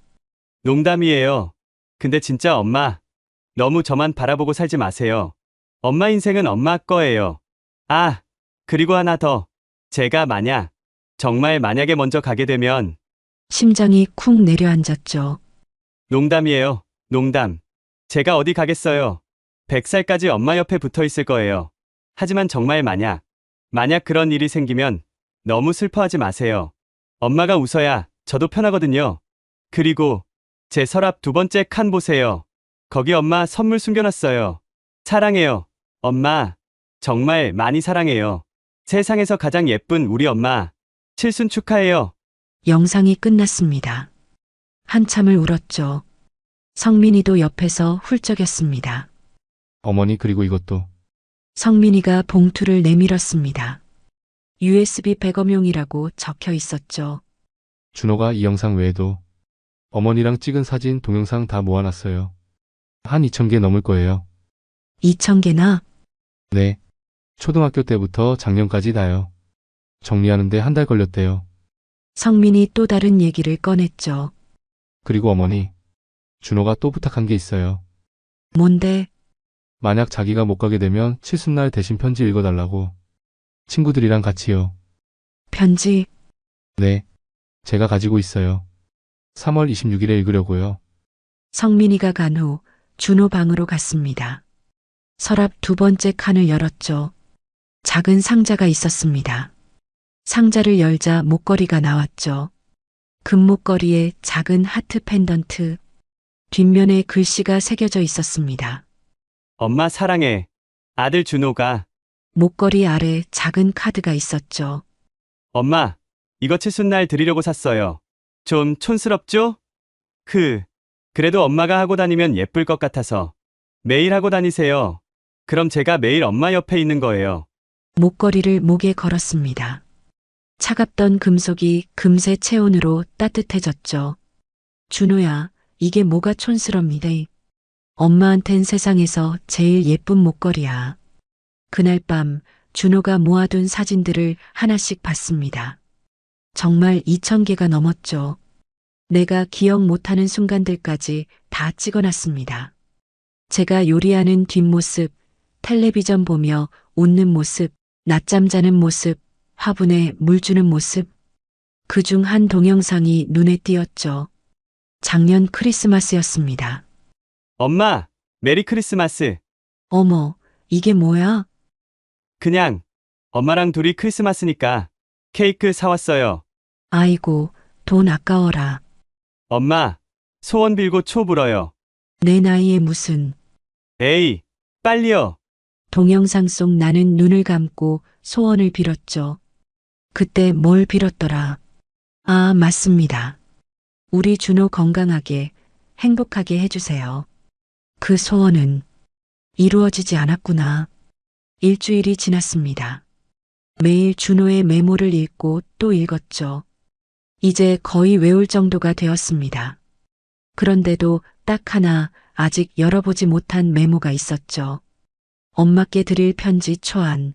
농담이에요. 근데 진짜 엄마, 너무 저만 바라보고 살지 마세요. 엄마 인생은 엄마 거예요. 아, 그리고 하나 더. 제가 정말 만약에 먼저 가게 되면. 심장이 쿵 내려앉았죠. 농담이에요. 농담. 제가 어디 가겠어요. 100살까지 엄마 옆에 붙어 있을 거예요. 하지만 정말 만약 그런 일이 생기면 너무 슬퍼하지 마세요. 엄마가 웃어야 저도 편하거든요. 그리고 제 서랍 2번째 칸 보세요. 거기 엄마 선물 숨겨놨어요. 사랑해요. 엄마, 정말 많이 사랑해요. 세상에서 가장 예쁜 우리 엄마, 칠순 축하해요. 영상이 끝났습니다. 한참을 울었죠. 성민이도 옆에서 훌쩍였습니다. 어머니 그리고 이것도. 성민이가 봉투를 내밀었습니다. USB 백업용이라고 적혀 있었죠. 준호가 이 영상 외에도 어머니랑 찍은 사진, 동영상 다 모아놨어요. 한 2,000개 넘을 거예요. 2,000개나? 네. 초등학교 때부터 작년까지 다요. 정리하는데 한 달 걸렸대요. 성민이 또 다른 얘기를 꺼냈죠. 그리고 어머니, 준호가 또 부탁한 게 있어요. 뭔데? 만약 자기가 못 가게 되면 칠순날 대신 편지 읽어달라고. 친구들이랑 같이요. 편지? 네. 제가 가지고 있어요. 3월 26일에 읽으려고요. 성민이가 간 후 준호 방으로 갔습니다. 서랍 두 번째 칸을 열었죠. 작은 상자가 있었습니다. 상자를 열자 목걸이가 나왔죠. 금목걸이에 작은 하트 펜던트, 뒷면에 글씨가 새겨져 있었습니다. 엄마 사랑해. 아들 준호가. 목걸이 아래 작은 카드가 있었죠. 엄마, 이거 칠순날 드리려고 샀어요. 좀 촌스럽죠? 그래도 엄마가 하고 다니면 예쁠 것 같아서. 매일 하고 다니세요. 그럼 제가 매일 엄마 옆에 있는 거예요. 목걸이를 목에 걸었습니다. 차갑던 금속이 금세 체온으로 따뜻해졌죠. 준호야, 이게 뭐가 촌스럽니다. 엄마한텐 세상에서 제일 예쁜 목걸이야. 그날 밤 준호가 모아둔 사진들을 하나씩 봤습니다. 정말 2,000개가 넘었죠. 내가 기억 못하는 순간들까지 다 찍어놨습니다. 제가 요리하는 뒷모습, 텔레비전 보며 웃는 모습, 낮잠 자는 모습, 화분에 물 주는 모습. 그중 한 동영상이 눈에 띄었죠. 작년 크리스마스였습니다. 엄마, 메리 크리스마스. 어머, 이게 뭐야? 그냥 엄마랑 둘이 크리스마스니까 케이크 사왔어요. 아이고, 돈 아까워라. 엄마, 소원 빌고 초 불어요. 내 나이에 무슨. 에이, 빨리요. 동영상 속 나는 눈을 감고 소원을 빌었죠. 그때 뭘 빌었더라? 아, 맞습니다. 우리 준호 건강하게, 행복하게 해주세요. 그 소원은 이루어지지 않았구나. 일주일이 지났습니다. 매일 준호의 메모를 읽고 또 읽었죠. 이제 거의 외울 정도가 되었습니다. 그런데도 딱 하나 아직 열어보지 못한 메모가 있었죠. 엄마께 드릴 편지 초안.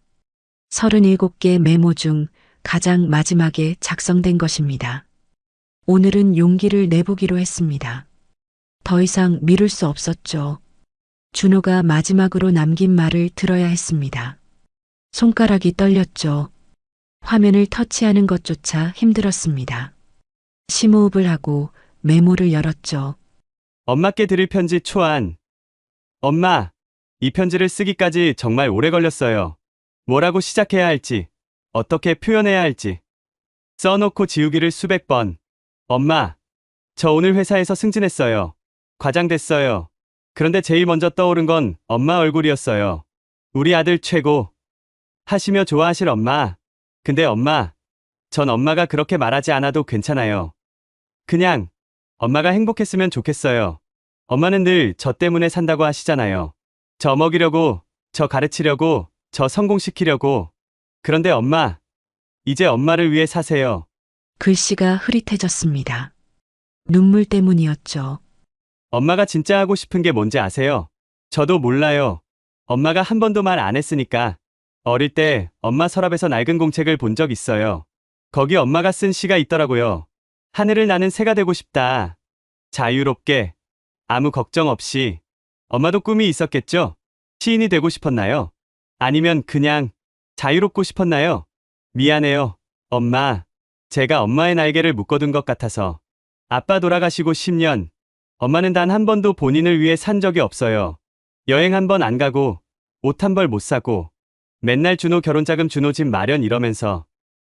37개 메모 중 가장 마지막에 작성된 것입니다. 오늘은 용기를 내보기로 했습니다. 더 이상 미룰 수 없었죠. 준호가 마지막으로 남긴 말을 들어야 했습니다. 손가락이 떨렸죠. 화면을 터치하는 것조차 힘들었습니다. 심호흡을 하고 메모를 열었죠. 엄마께 드릴 편지 초안. 엄마, 이 편지를 쓰기까지 정말 오래 걸렸어요. 뭐라고 시작해야 할지, 어떻게 표현해야 할지. 써놓고 지우기를 수백 번. 엄마, 저 오늘 회사에서 승진했어요. 과장 됐어요. 그런데 제일 먼저 떠오른 건 엄마 얼굴이었어요. 우리 아들 최고. 하시며 좋아하실 엄마. 근데 엄마, 전 엄마가 그렇게 말하지 않아도 괜찮아요. 그냥 엄마가 행복했으면 좋겠어요. 엄마는 늘 저 때문에 산다고 하시잖아요. 저 먹이려고, 저 가르치려고, 저 성공시키려고. 그런데 엄마, 이제 엄마를 위해 사세요. 글씨가 흐릿해졌습니다. 눈물 때문이었죠. 엄마가 진짜 하고 싶은 게 뭔지 아세요? 저도 몰라요. 엄마가 한 번도 말 안 했으니까. 어릴 때 엄마 서랍에서 낡은 공책을 본 적 있어요. 거기 엄마가 쓴 시가 있더라고요. 하늘을 나는 새가 되고 싶다. 자유롭게. 아무 걱정 없이. 엄마도 꿈이 있었겠죠? 시인이 되고 싶었나요? 아니면 그냥 자유롭고 싶었나요? 미안해요, 엄마. 제가 엄마의 날개를 묶어둔 것 같아서. 아빠 돌아가시고 10년. 엄마는 단 한 번도 본인을 위해 산 적이 없어요. 여행 한 번 안 가고, 옷 한 벌 못 사고, 맨날 준호 결혼자금 준호 집 마련 이러면서.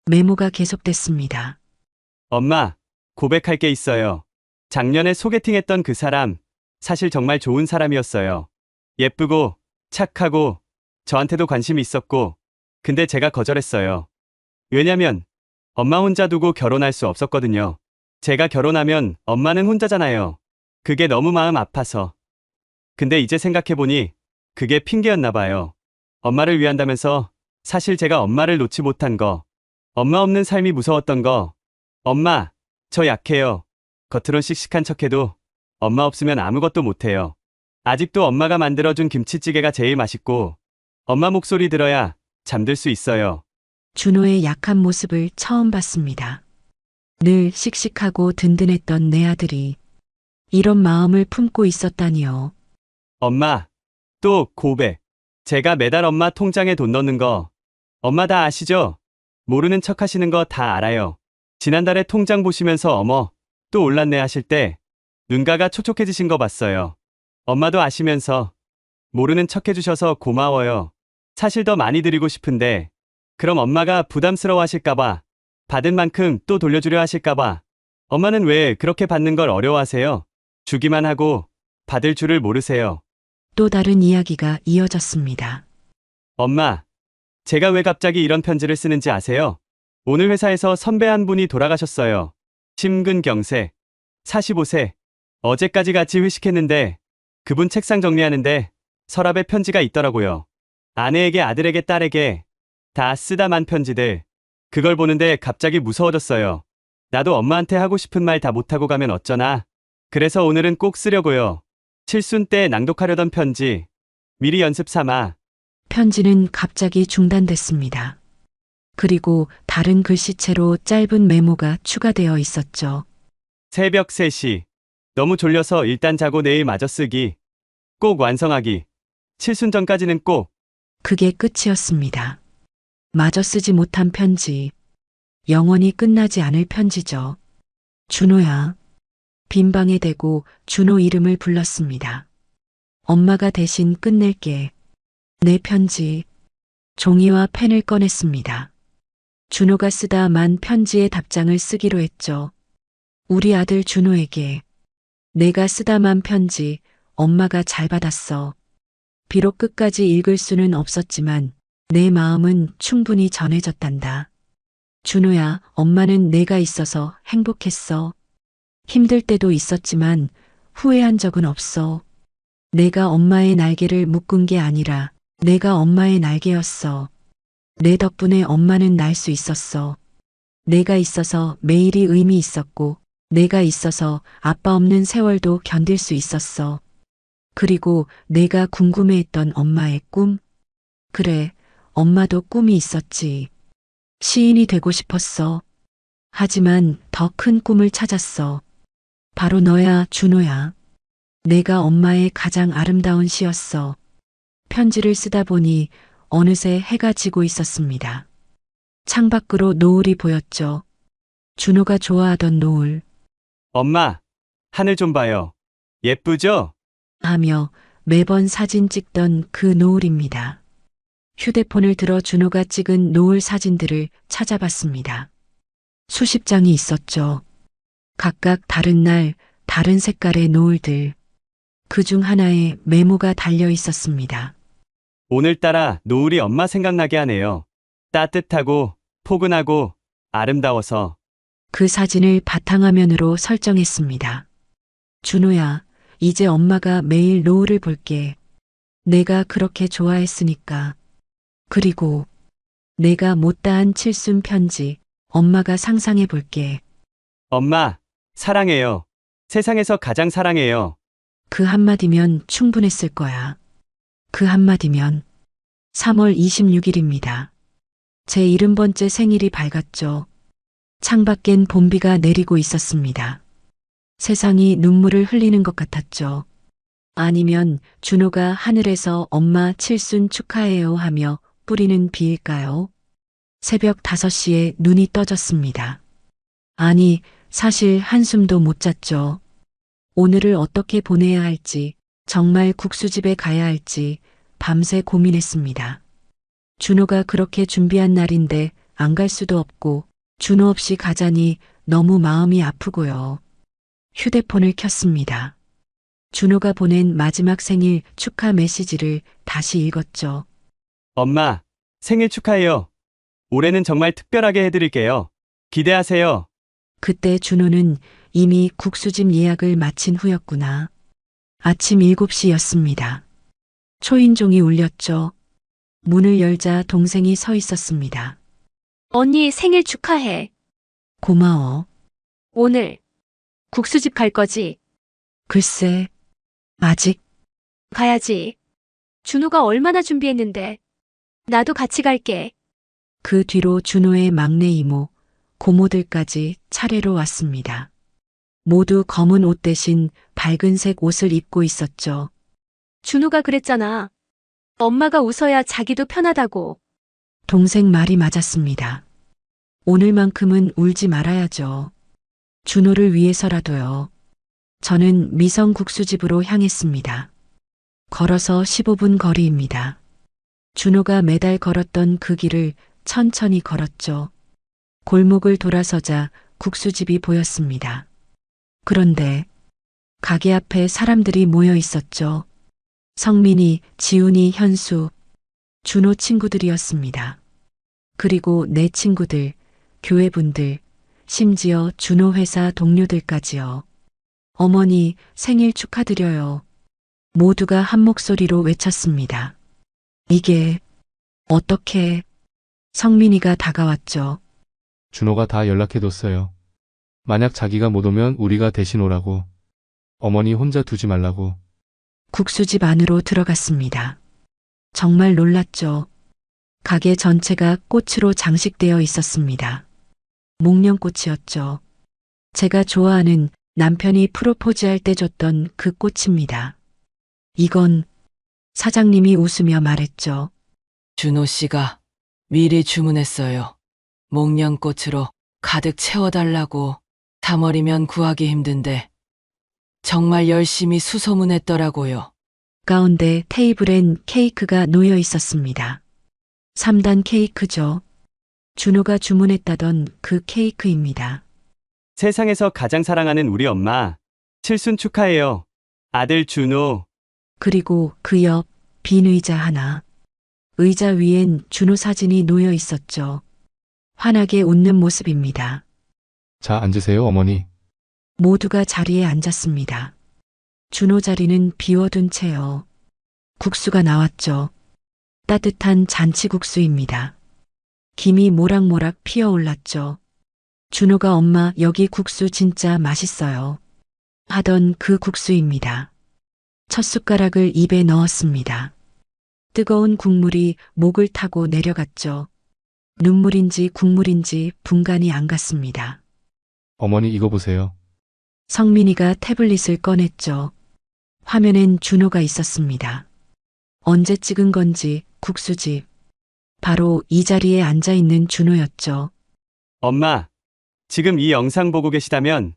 메모가 계속됐습니다. 엄마, 고백할 게 있어요. 작년에 소개팅했던 그 사람, 사실 정말 좋은 사람이었어요. 예쁘고, 착하고, 저한테도 관심이 있었고, 근데 제가 거절했어요. 왜냐면, 엄마 혼자 두고 결혼할 수 없었거든요. 제가 결혼하면 엄마는 혼자잖아요. 그게 너무 마음 아파서. 근데 이제 생각해보니, 그게 핑계였나 봐요. 엄마를 위한다면서, 사실 제가 엄마를 놓지 못한 거, 엄마 없는 삶이 무서웠던 거. 엄마, 저 약해요. 겉으론 씩씩한 척해도 엄마 없으면 아무것도 못해요. 아직도 엄마가 만들어준 김치찌개가 제일 맛있고, 엄마 목소리 들어야 잠들 수 있어요. 준호의 약한 모습을 처음 봤습니다. 늘 씩씩하고 든든했던 내 아들이 이런 마음을 품고 있었다니요. 엄마, 또 고백. 제가 매달 엄마 통장에 돈 넣는 거, 엄마 다 아시죠? 모르는 척 하시는 거 다 알아요. 지난달에 통장 보시면서 어머, 또 올랐네 하실 때, 눈가가 촉촉해지신 거 봤어요. 엄마도 아시면서, 모르는 척 해주셔서 고마워요. 사실 더 많이 드리고 싶은데, 그럼 엄마가 부담스러워 하실까봐, 받은 만큼 또 돌려주려 하실까봐, 엄마는 왜 그렇게 받는 걸 어려워하세요? 주기만 하고, 받을 줄을 모르세요. 또 다른 이야기가 이어졌습니다. 엄마, 제가 왜 갑자기 이런 편지를 쓰는지 아세요? 오늘 회사에서 선배 한 분이 돌아가셨어요. 심근경색, 45세. 어제까지 같이 회식했는데 그분 책상 정리하는데 서랍에 편지가 있더라고요. 아내에게, 아들에게, 딸에게 다 쓰다만 편지들. 그걸 보는데 갑자기 무서워졌어요. 나도 엄마한테 하고 싶은 말 다 못하고 가면 어쩌나. 그래서 오늘은 꼭 쓰려고요. 칠순 때 낭독하려던 편지. 미리 연습 삼아. 편지는 갑자기 중단됐습니다. 그리고 다른 글씨체로 짧은 메모가 추가되어 있었죠. 새벽 3시. 너무 졸려서 일단 자고 내일 마저 쓰기. 꼭 완성하기. 칠순 전까지는 꼭. 그게 끝이었습니다. 마저 쓰지 못한 편지. 영원히 끝나지 않을 편지죠. 준호야. 빈 방에 대고 준호 이름을 불렀습니다. 엄마가 대신 끝낼게. 내 편지. 종이와 펜을 꺼냈습니다. 준호가 쓰다 만 편지의 답장을 쓰기로 했죠. 우리 아들 준호에게. 내가 쓰다 만 편지, 엄마가 잘 받았어. 비록 끝까지 읽을 수는 없었지만 내 마음은 충분히 전해졌단다. 준호야, 엄마는 내가 있어서 행복했어. 힘들 때도 있었지만 후회한 적은 없어. 내가 엄마의 날개를 묶은 게 아니라 내가 엄마의 날개였어. 내 덕분에 엄마는 날 수 있었어. 내가 있어서 매일이 의미 있었고, 내가 있어서 아빠 없는 세월도 견딜 수 있었어. 그리고 내가 궁금해했던 엄마의 꿈? 그래, 엄마도 꿈이 있었지. 시인이 되고 싶었어. 하지만 더 큰 꿈을 찾았어. 바로 너야, 준호야. 내가 엄마의 가장 아름다운 시였어. 편지를 쓰다 보니 어느새 해가 지고 있었습니다. 창밖으로 노을이 보였죠. 준호가 좋아하던 노을. 엄마, 하늘 좀 봐요. 예쁘죠? 하며 매번 사진 찍던 그 노을입니다. 휴대폰을 들어 준호가 찍은 노을 사진들을 찾아봤습니다. 수십 장이 있었죠. 각각 다른 날, 다른 색깔의 노을들. 그 중 하나에 메모가 달려 있었습니다. 오늘따라 노을이 엄마 생각나게 하네요. 따뜻하고, 포근하고, 아름다워서. 그 사진을 바탕화면으로 설정했습니다. 준호야, 이제 엄마가 매일 노을을 볼게. 내가 그렇게 좋아했으니까. 그리고 내가 못다한 칠순 편지, 엄마가 상상해 볼게. 엄마, 사랑해요. 세상에서 가장 사랑해요. 그 한마디면 충분했을 거야. 그 한마디면 3월 26일입니다. 제 70번째 생일이 밝았죠. 창밖엔 봄비가 내리고 있었습니다. 세상이 눈물을 흘리는 것 같았죠. 아니면 준호가 하늘에서 엄마 칠순 축하해요 하며 뿌리는 비일까요? 새벽 5시에 눈이 떠졌습니다. 아니, 사실 한숨도 못 잤죠. 오늘을 어떻게 보내야 할지, 정말 국수집에 가야 할지 밤새 고민했습니다. 준호가 그렇게 준비한 날인데 안 갈 수도 없고 준호 없이 가자니 너무 마음이 아프고요. 휴대폰을 켰습니다. 준호가 보낸 마지막 생일 축하 메시지를 다시 읽었죠. 엄마, 생일 축하해요. 올해는 정말 특별하게 해드릴게요. 기대하세요. 그때 준호는 이미 국수집 예약을 마친 후였구나. 아침 7시였습니다. 초인종이 울렸죠. 문을 열자 동생이 서 있었습니다. 언니 생일 축하해. 고마워. 오늘 국수집 갈 거지? 글쎄, 아직 가야지. 준호가 얼마나 준비했는데. 나도 같이 갈게. 그 뒤로 준호의 막내 이모, 고모들까지 차례로 왔습니다. 모두 검은 옷 대신 밝은색 옷을 입고 있었죠. 준호가 그랬잖아. 엄마가 웃어야 자기도 편하다고. 동생 말이 맞았습니다. 오늘만큼은 울지 말아야죠. 준호를 위해서라도요. 저는 미성국수집으로 향했습니다. 걸어서 15분 거리입니다. 준호가 매달 걸었던 그 길을 천천히 걸었죠. 골목을 돌아서자 국수집이 보였습니다. 그런데 가게 앞에 사람들이 모여 있었죠. 성민이, 지훈이, 현수, 준호 친구들이었습니다. 그리고 내 친구들, 교회분들, 심지어 준호 회사 동료들까지요. 어머니 생일 축하드려요. 모두가 한 목소리로 외쳤습니다. 이게 어떻게? 성민이가 다가왔죠. 준호가 다 연락해뒀어요. 만약 자기가 못 오면 우리가 대신 오라고. 어머니 혼자 두지 말라고. 국수집 안으로 들어갔습니다. 정말 놀랐죠. 가게 전체가 꽃으로 장식되어 있었습니다. 목련꽃이었죠. 제가 좋아하는 남편이 프로포즈할 때 줬던 그 꽃입니다. 이건 사장님이 웃으며 말했죠. 준호 씨가 미리 주문했어요. 목련꽃으로 가득 채워달라고. 3월이면 구하기 힘든데 정말 열심히 수소문했더라고요. 가운데 테이블엔 케이크가 놓여 있었습니다. 3단 케이크죠. 준호가 주문했다던 그 케이크입니다. 세상에서 가장 사랑하는 우리 엄마. 칠순 축하해요. 아들 준호. 그리고 그 옆 빈 의자 하나. 의자 위엔 준호 사진이 놓여 있었죠. 환하게 웃는 모습입니다. 자, 앉으세요, 어머니. 모두가 자리에 앉았습니다. 준호 자리는 비워둔 채요. 국수가 나왔죠. 따뜻한 잔치국수입니다. 김이 모락모락 피어올랐죠. 준호가 엄마 여기 국수 진짜 맛있어요. 하던 그 국수입니다. 첫 숟가락을 입에 넣었습니다. 뜨거운 국물이 목을 타고 내려갔죠. 눈물인지 국물인지 분간이 안 갔습니다. 어머니 이거 보세요. 성민이가 태블릿을 꺼냈죠. 화면엔 준호가 있었습니다. 언제 찍은 건지 국수집. 바로 이 자리에 앉아 있는 준호였죠. 엄마, 지금 이 영상 보고 계시다면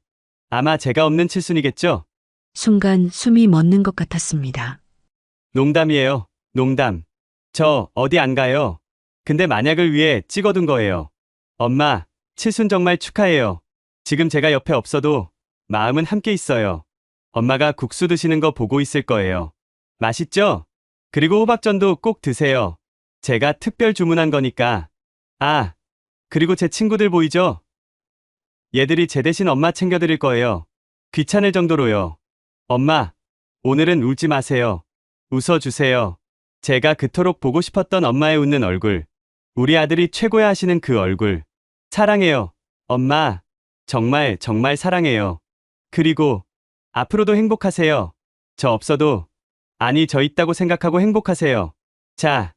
아마 제가 없는 칠순이겠죠? 순간 숨이 멎는 것 같았습니다. 농담이에요. 농담. 저 어디 안 가요. 근데 만약을 위해 찍어둔 거예요. 엄마, 칠순 정말 축하해요. 지금 제가 옆에 없어도 마음은 함께 있어요. 엄마가 국수 드시는 거 보고 있을 거예요. 맛있죠? 그리고 호박전도 꼭 드세요. 제가 특별 주문한 거니까. 아, 그리고 제 친구들 보이죠? 얘들이 제 대신 엄마 챙겨드릴 거예요. 귀찮을 정도로요. 엄마, 오늘은 울지 마세요. 웃어주세요. 제가 그토록 보고 싶었던 엄마의 웃는 얼굴. 우리 아들이 최고야 하시는 그 얼굴. 사랑해요. 엄마, 정말 정말 사랑해요. 그리고 앞으로도 행복하세요. 저 없어도, 아니 저 있다고 생각하고 행복하세요. 자,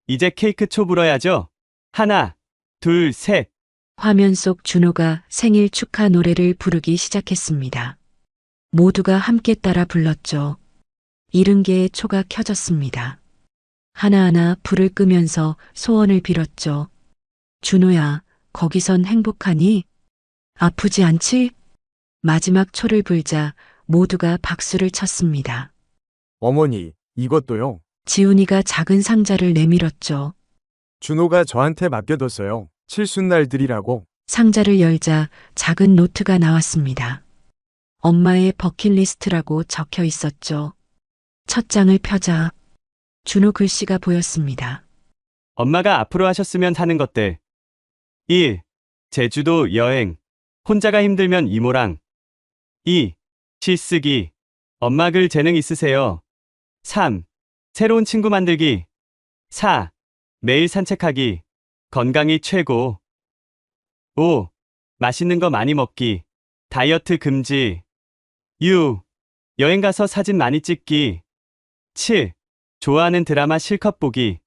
이제 케이크 초 불어야죠. 하나, 둘, 셋. 화면 속 준호가 생일 축하 노래를 부르기 시작했습니다. 모두가 함께 따라 불렀죠. 70개의 초가 켜졌습니다. 하나하나 불을 끄면서 소원을 빌었죠. 준호야, 거기선 행복하니? 아프지 않지? 마지막 초를 불자 모두가 박수를 쳤습니다. 어머니, 이것도요. 지훈이가 작은 상자를 내밀었죠. 준호가 저한테 맡겨뒀어요. 칠순날 드리라고. 상자를 열자 작은 노트가 나왔습니다. 엄마의 버킷리스트라고 적혀 있었죠. 첫 장을 펴자 준호 글씨가 보였습니다. 엄마가 앞으로 하셨으면 하는 것들. 1. 제주도 여행. 혼자가 힘들면 이모랑. 2. 시 쓰기. 엄마 글 재능 있으세요. 3. 새로운 친구 만들기. 4. 매일 산책하기. 건강이 최고. 5. 맛있는 거 많이 먹기. 다이어트 금지. 6. 여행 가서 사진 많이 찍기. 7. 좋아하는 드라마 실컷 보기.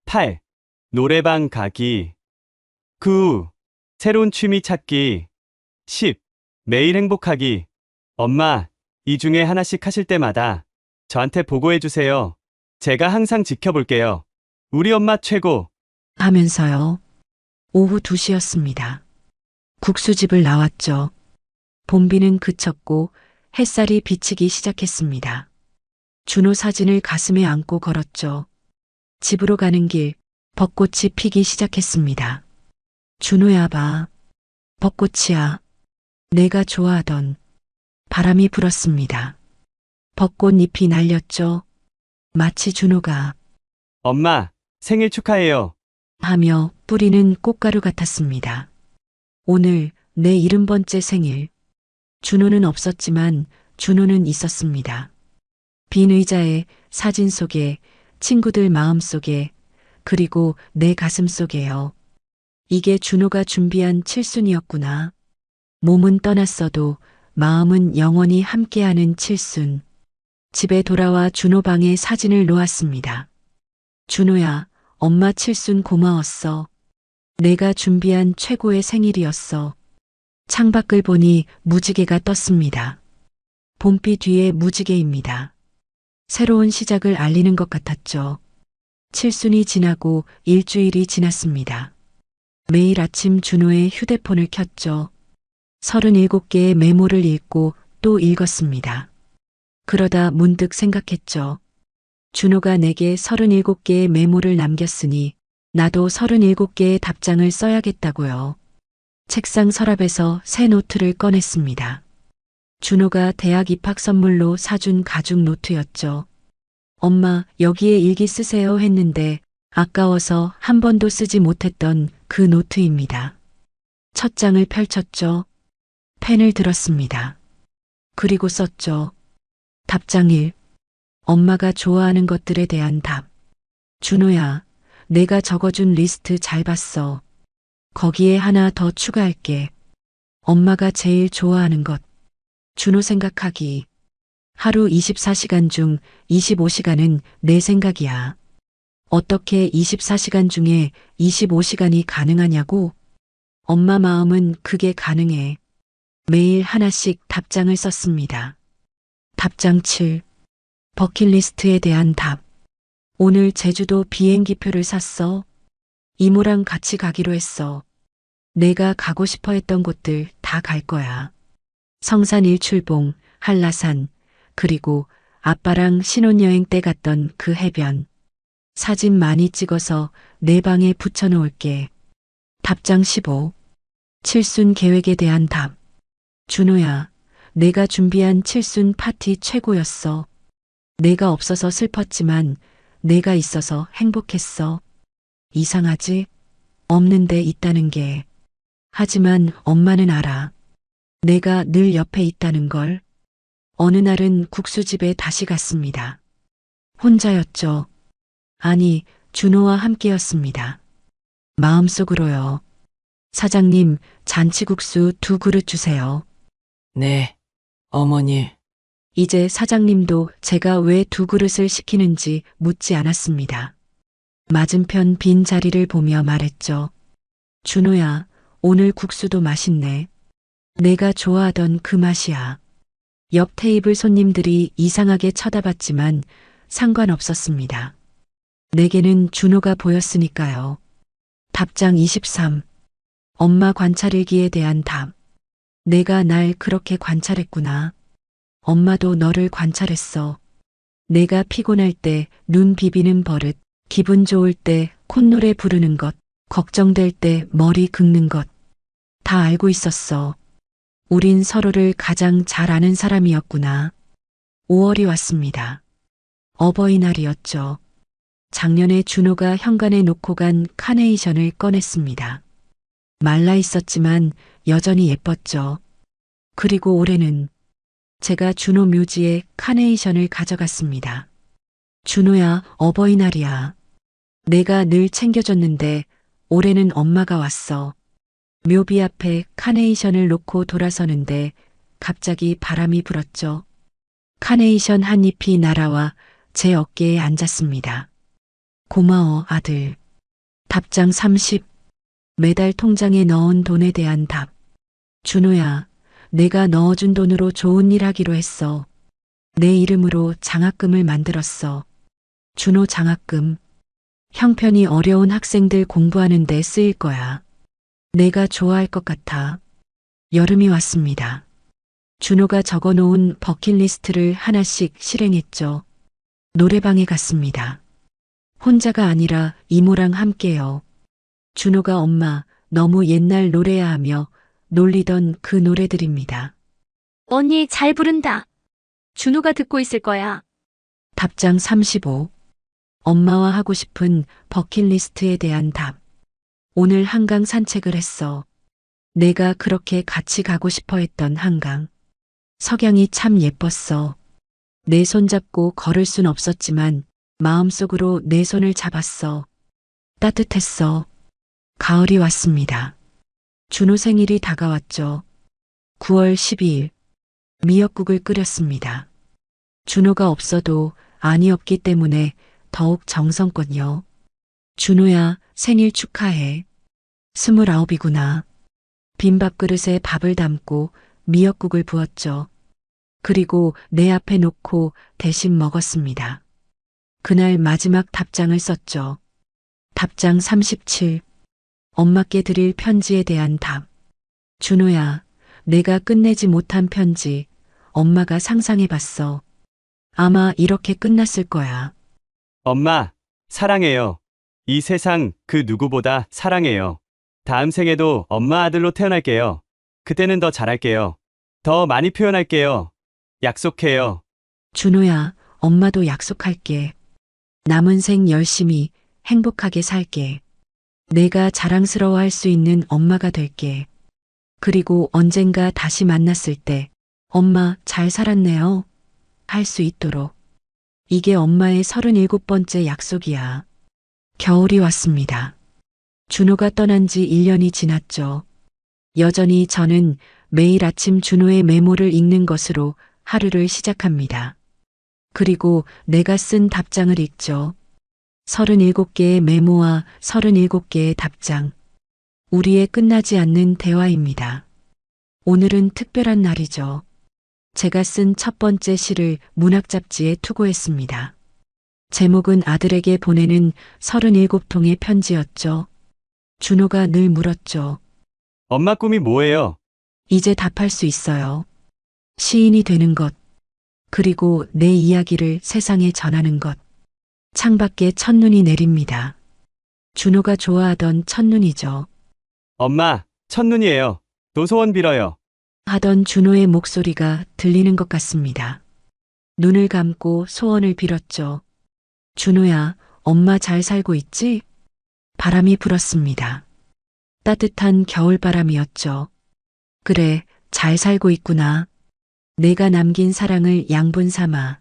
8. 노래방 가기. 9. 새로운 취미 찾기. 10. 매일 행복하기. 엄마, 이 중에 하나씩 하실 때마다 저한테 보고해 주세요. 제가 항상 지켜볼게요. 우리 엄마 최고. 하면서요. 오후 2시였습니다. 국수집을 나왔죠. 봄비는 그쳤고 햇살이 비치기 시작했습니다. 준호 사진을 가슴에 안고 걸었죠. 집으로 가는 길, 벚꽃이 피기 시작했습니다. 준호야 봐. 벚꽃이야. 내가 좋아하던. 바람이 불었습니다. 벚꽃 잎이 날렸죠. 마치 준호가 엄마, 생일 축하해요. 하며 뿌리는 꽃가루 같았습니다. 오늘 내 70번째 생일. 준호는 없었지만 준호는 있었습니다. 빈 의자에, 사진 속에, 친구들 마음 속에, 그리고 내 가슴 속에요. 이게 준호가 준비한 칠순이었구나. 몸은 떠났어도 마음은 영원히 함께하는 칠순. 집에 돌아와 준호 방에 사진을 놓았습니다. 준호야, 엄마 칠순 고마웠어. 내가 준비한 최고의 생일이었어. 창밖을 보니 무지개가 떴습니다. 봄비 뒤에 무지개입니다. 새로운 시작을 알리는 것 같았죠. 칠순이 지나고 일주일이 지났습니다. 매일 아침 준호의 휴대폰을 켰죠. 37개의 메모를 읽고 또 읽었습니다. 그러다 문득 생각했죠. 준호가 내게 37개의 메모를 남겼으니 나도 37개의 답장을 써야겠다고요. 책상 서랍에서 새 노트를 꺼냈습니다. 준호가 대학 입학 선물로 사준 가죽 노트였죠. 엄마, 여기에 일기 쓰세요 했는데 아까워서 한 번도 쓰지 못했던 그 노트입니다. 첫 장을 펼쳤죠. 펜을 들었습니다. 그리고 썼죠. 답장 1. 엄마가 좋아하는 것들에 대한 답. 준호야, 내가 적어준 리스트 잘 봤어. 거기에 하나 더 추가할게. 엄마가 제일 좋아하는 것. 준호 생각하기. 하루 24시간 중 25시간은 내 생각이야. 어떻게 24시간 중에 25시간이 가능하냐고? 엄마 마음은 그게 가능해. 매일 하나씩 답장을 썼습니다. 답장 7. 버킷리스트에 대한 답. 오늘 제주도 비행기표를 샀어. 이모랑 같이 가기로 했어. 내가 가고 싶어 했던 곳들 다 갈 거야. 성산 일출봉, 한라산, 그리고 아빠랑 신혼여행 때 갔던 그 해변. 사진 많이 찍어서 내 방에 붙여놓을게. 답장 15. 칠순 계획에 대한 답. 준호야, 내가 준비한 칠순 파티 최고였어. 내가 없어서 슬펐지만 내가 있어서 행복했어. 이상하지? 없는데 있다는 게. 하지만 엄마는 알아. 내가 늘 옆에 있다는 걸. 어느 날은 국수집에 다시 갔습니다. 혼자였죠. 아니, 준호와 함께였습니다. 마음속으로요. 사장님, 잔치국수 2그릇 주세요. 네, 어머니. 이제 사장님도 제가 왜 2그릇을 시키는지 묻지 않았습니다. 맞은편 빈 자리를 보며 말했죠. 준호야, 오늘 국수도 맛있네. 내가 좋아하던 그 맛이야. 옆 테이블 손님들이 이상하게 쳐다봤지만 상관없었습니다. 내게는 준호가 보였으니까요. 답장 23. 엄마 관찰일기에 대한 답. 내가 날 그렇게 관찰했구나. 엄마도 너를 관찰했어. 내가 피곤할 때 눈 비비는 버릇, 기분 좋을 때 콧노래 부르는 것, 걱정될 때 머리 긁는 것. 다 알고 있었어. 우린 서로를 가장 잘 아는 사람이었구나. 5월이 왔습니다. 어버이날이었죠. 작년에 준호가 현관에 놓고 간 카네이션을 꺼냈습니다. 말라 있었지만 여전히 예뻤죠. 그리고 올해는 제가 준호 묘지에 카네이션을 가져갔습니다. 준호야, 어버이날이야. 내가 늘 챙겨줬는데 올해는 엄마가 왔어. 묘비 앞에 카네이션을 놓고 돌아서는데 갑자기 바람이 불었죠. 카네이션 한 잎이 날아와 제 어깨에 앉았습니다. 고마워, 아들. 답장 30. 매달 통장에 넣은 돈에 대한 답. 준호야, 내가 넣어준 돈으로 좋은 일 하기로 했어. 내 이름으로 장학금을 만들었어. 준호 장학금. 형편이 어려운 학생들 공부하는 데 쓰일 거야. 내가 좋아할 것 같아. 여름이 왔습니다. 준호가 적어놓은 버킷리스트를 하나씩 실행했죠. 노래방에 갔습니다. 혼자가 아니라 이모랑 함께요. 준호가 엄마, 너무 옛날 노래야 하며 놀리던 그 노래들입니다. 언니 잘 부른다. 준호가 듣고 있을 거야. 답장 35. 엄마와 하고 싶은 버킷리스트에 대한 답. 오늘 한강 산책을 했어. 내가 그렇게 같이 가고 싶어 했던 한강. 석양이 참 예뻤어. 내 손 잡고 걸을 순 없었지만 마음속으로 내 손을 잡았어. 따뜻했어. 가을이 왔습니다. 준호 생일이 다가왔죠. 9월 12일. 미역국을 끓였습니다. 준호가 없어도 안이 없기 때문에 더욱 정성껏요. 준호야, 생일 축하해. 29이구나. 빈 밥그릇에 밥을 담고 미역국을 부었죠. 그리고 내 앞에 놓고 대신 먹었습니다. 그날 마지막 답장을 썼죠. 답장 37. 엄마께 드릴 편지에 대한 답. 준호야, 내가 끝내지 못한 편지, 엄마가 상상해봤어. 아마 이렇게 끝났을 거야. 엄마, 사랑해요. 이 세상 그 누구보다 사랑해요. 다음 생에도 엄마 아들로 태어날게요. 그때는 더 잘할게요. 더 많이 표현할게요. 약속해요. 준호야, 엄마도 약속할게. 남은 생 열심히 행복하게 살게. 내가 자랑스러워할 수 있는 엄마가 될게. 그리고 언젠가 다시 만났을 때 엄마 잘 살았네요. 할 수 있도록. 이게 엄마의 37번째 약속이야. 겨울이 왔습니다. 준호가 떠난 지 1년이 지났죠. 여전히 저는 매일 아침 준호의 메모를 읽는 것으로 하루를 시작합니다. 그리고 내가 쓴 답장을 읽죠. 37개의 메모와 37개의 답장. 우리의 끝나지 않는 대화입니다. 오늘은 특별한 날이죠. 제가 쓴 첫 번째 시를 문학 잡지에 투고했습니다. 제목은 아들에게 보내는 37통의 편지였죠. 준호가 늘 물었죠. 엄마 꿈이 뭐예요? 이제 답할 수 있어요. 시인이 되는 것. 그리고 내 이야기를 세상에 전하는 것. 창밖에 첫눈이 내립니다. 준호가 좋아하던 첫눈이죠. 엄마, 첫눈이에요. 또 소원 빌어요. 하던 준호의 목소리가 들리는 것 같습니다. 눈을 감고 소원을 빌었죠. 준호야, 엄마 잘 살고 있지? 바람이 불었습니다. 따뜻한 겨울바람이었죠. 그래, 잘 살고 있구나. 내가 남긴 사랑을 양분 삼아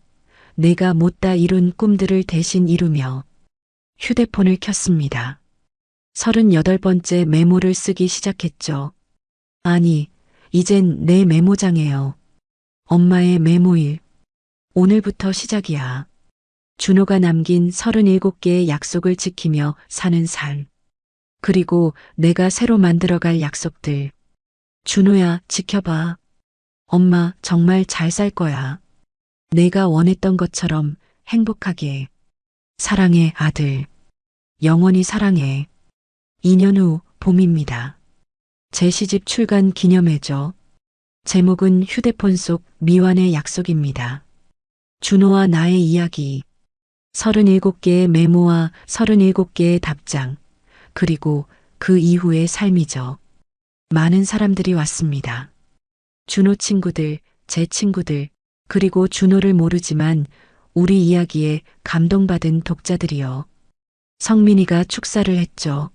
내가 못다 이룬 꿈들을 대신 이루며 휴대폰을 켰습니다. 38번째 메모를 쓰기 시작했죠. 아니, 이젠 내 메모장이에요. 엄마의 메모일. 오늘부터 시작이야. 준호가 남긴 37개의 약속을 지키며 사는 삶. 그리고 내가 새로 만들어갈 약속들. 준호야, 지켜봐. 엄마 정말 잘 살 거야. 내가 원했던 것처럼 행복하게. 사랑해, 아들. 영원히 사랑해. 2년 후 봄입니다. 제 시집 출간 기념회죠. 제목은 휴대폰 속 미완의 약속입니다. 준호와 나의 이야기. 37개의 메모와 37개의 답장. 그리고 그 이후의 삶이죠. 많은 사람들이 왔습니다. 준호 친구들, 제 친구들, 그리고 준호를 모르지만 우리 이야기에 감동받은 독자들이요. 성민이가 축사를 했죠.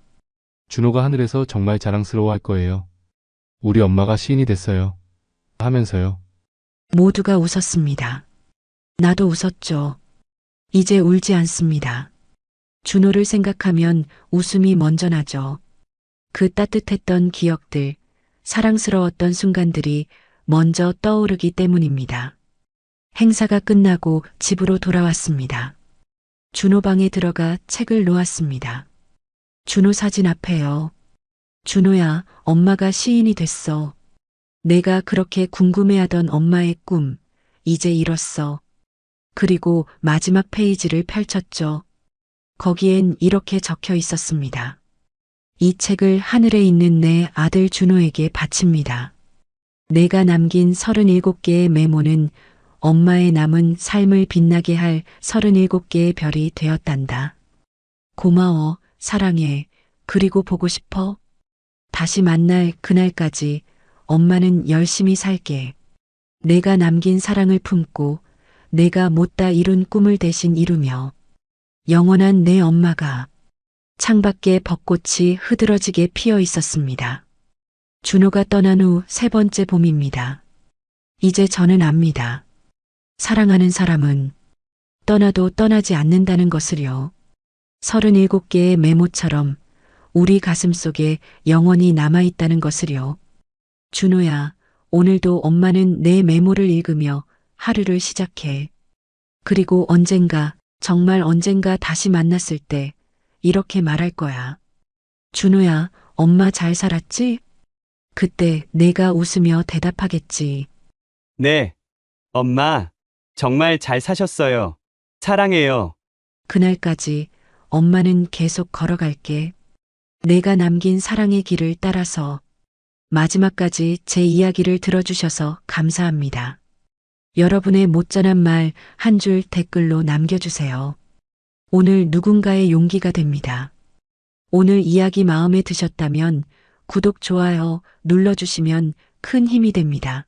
준호가 하늘에서 정말 자랑스러워할 거예요. 우리 엄마가 시인이 됐어요. 하면서요. 모두가 웃었습니다. 나도 웃었죠. 이제 울지 않습니다. 준호를 생각하면 웃음이 먼저 나죠. 그 따뜻했던 기억들, 사랑스러웠던 순간들이 먼저 떠오르기 때문입니다. 행사가 끝나고 집으로 돌아왔습니다. 준호 방에 들어가 책을 놓았습니다. 준호 사진 앞에요. 준호야, 엄마가 시인이 됐어. 내가 그렇게 궁금해하던 엄마의 꿈, 이제 이뤘어. 그리고 마지막 페이지를 펼쳤죠. 거기엔 이렇게 적혀 있었습니다. 이 책을 하늘에 있는 내 아들 준호에게 바칩니다. 내가 남긴 37개의 메모는 엄마의 남은 삶을 빛나게 할 37개의 별이 되었단다. 고마워, 사랑해, 그리고 보고 싶어. 다시 만날 그날까지 엄마는 열심히 살게. 내가 남긴 사랑을 품고 내가 못다 이룬 꿈을 대신 이루며 영원한 내 엄마가. 창밖에 벚꽃이 흐드러지게 피어 있었습니다. 준호가 떠난 후 3번째 봄입니다. 이제 저는 압니다. 사랑하는 사람은 떠나도 떠나지 않는다는 것을요. 37개의 메모처럼 우리 가슴 속에 영원히 남아있다는 것을요. 준호야, 오늘도 엄마는 내 메모를 읽으며 하루를 시작해. 그리고 언젠가, 정말 언젠가 다시 만났을 때 이렇게 말할 거야. 준호야, 엄마 잘 살았지? 그때 내가 웃으며 대답하겠지. 네. 엄마, 정말 잘 사셨어요. 사랑해요. 그날까지 엄마는 계속 걸어갈게. 내가 남긴 사랑의 길을 따라서 마지막까지 제 이야기를 들어주셔서 감사합니다. 여러분의 못전한 말 한 줄 댓글로 남겨주세요. 오늘 누군가의 용기가 됩니다. 오늘 이야기 마음에 드셨다면 구독, 좋아요 눌러주시면 큰 힘이 됩니다.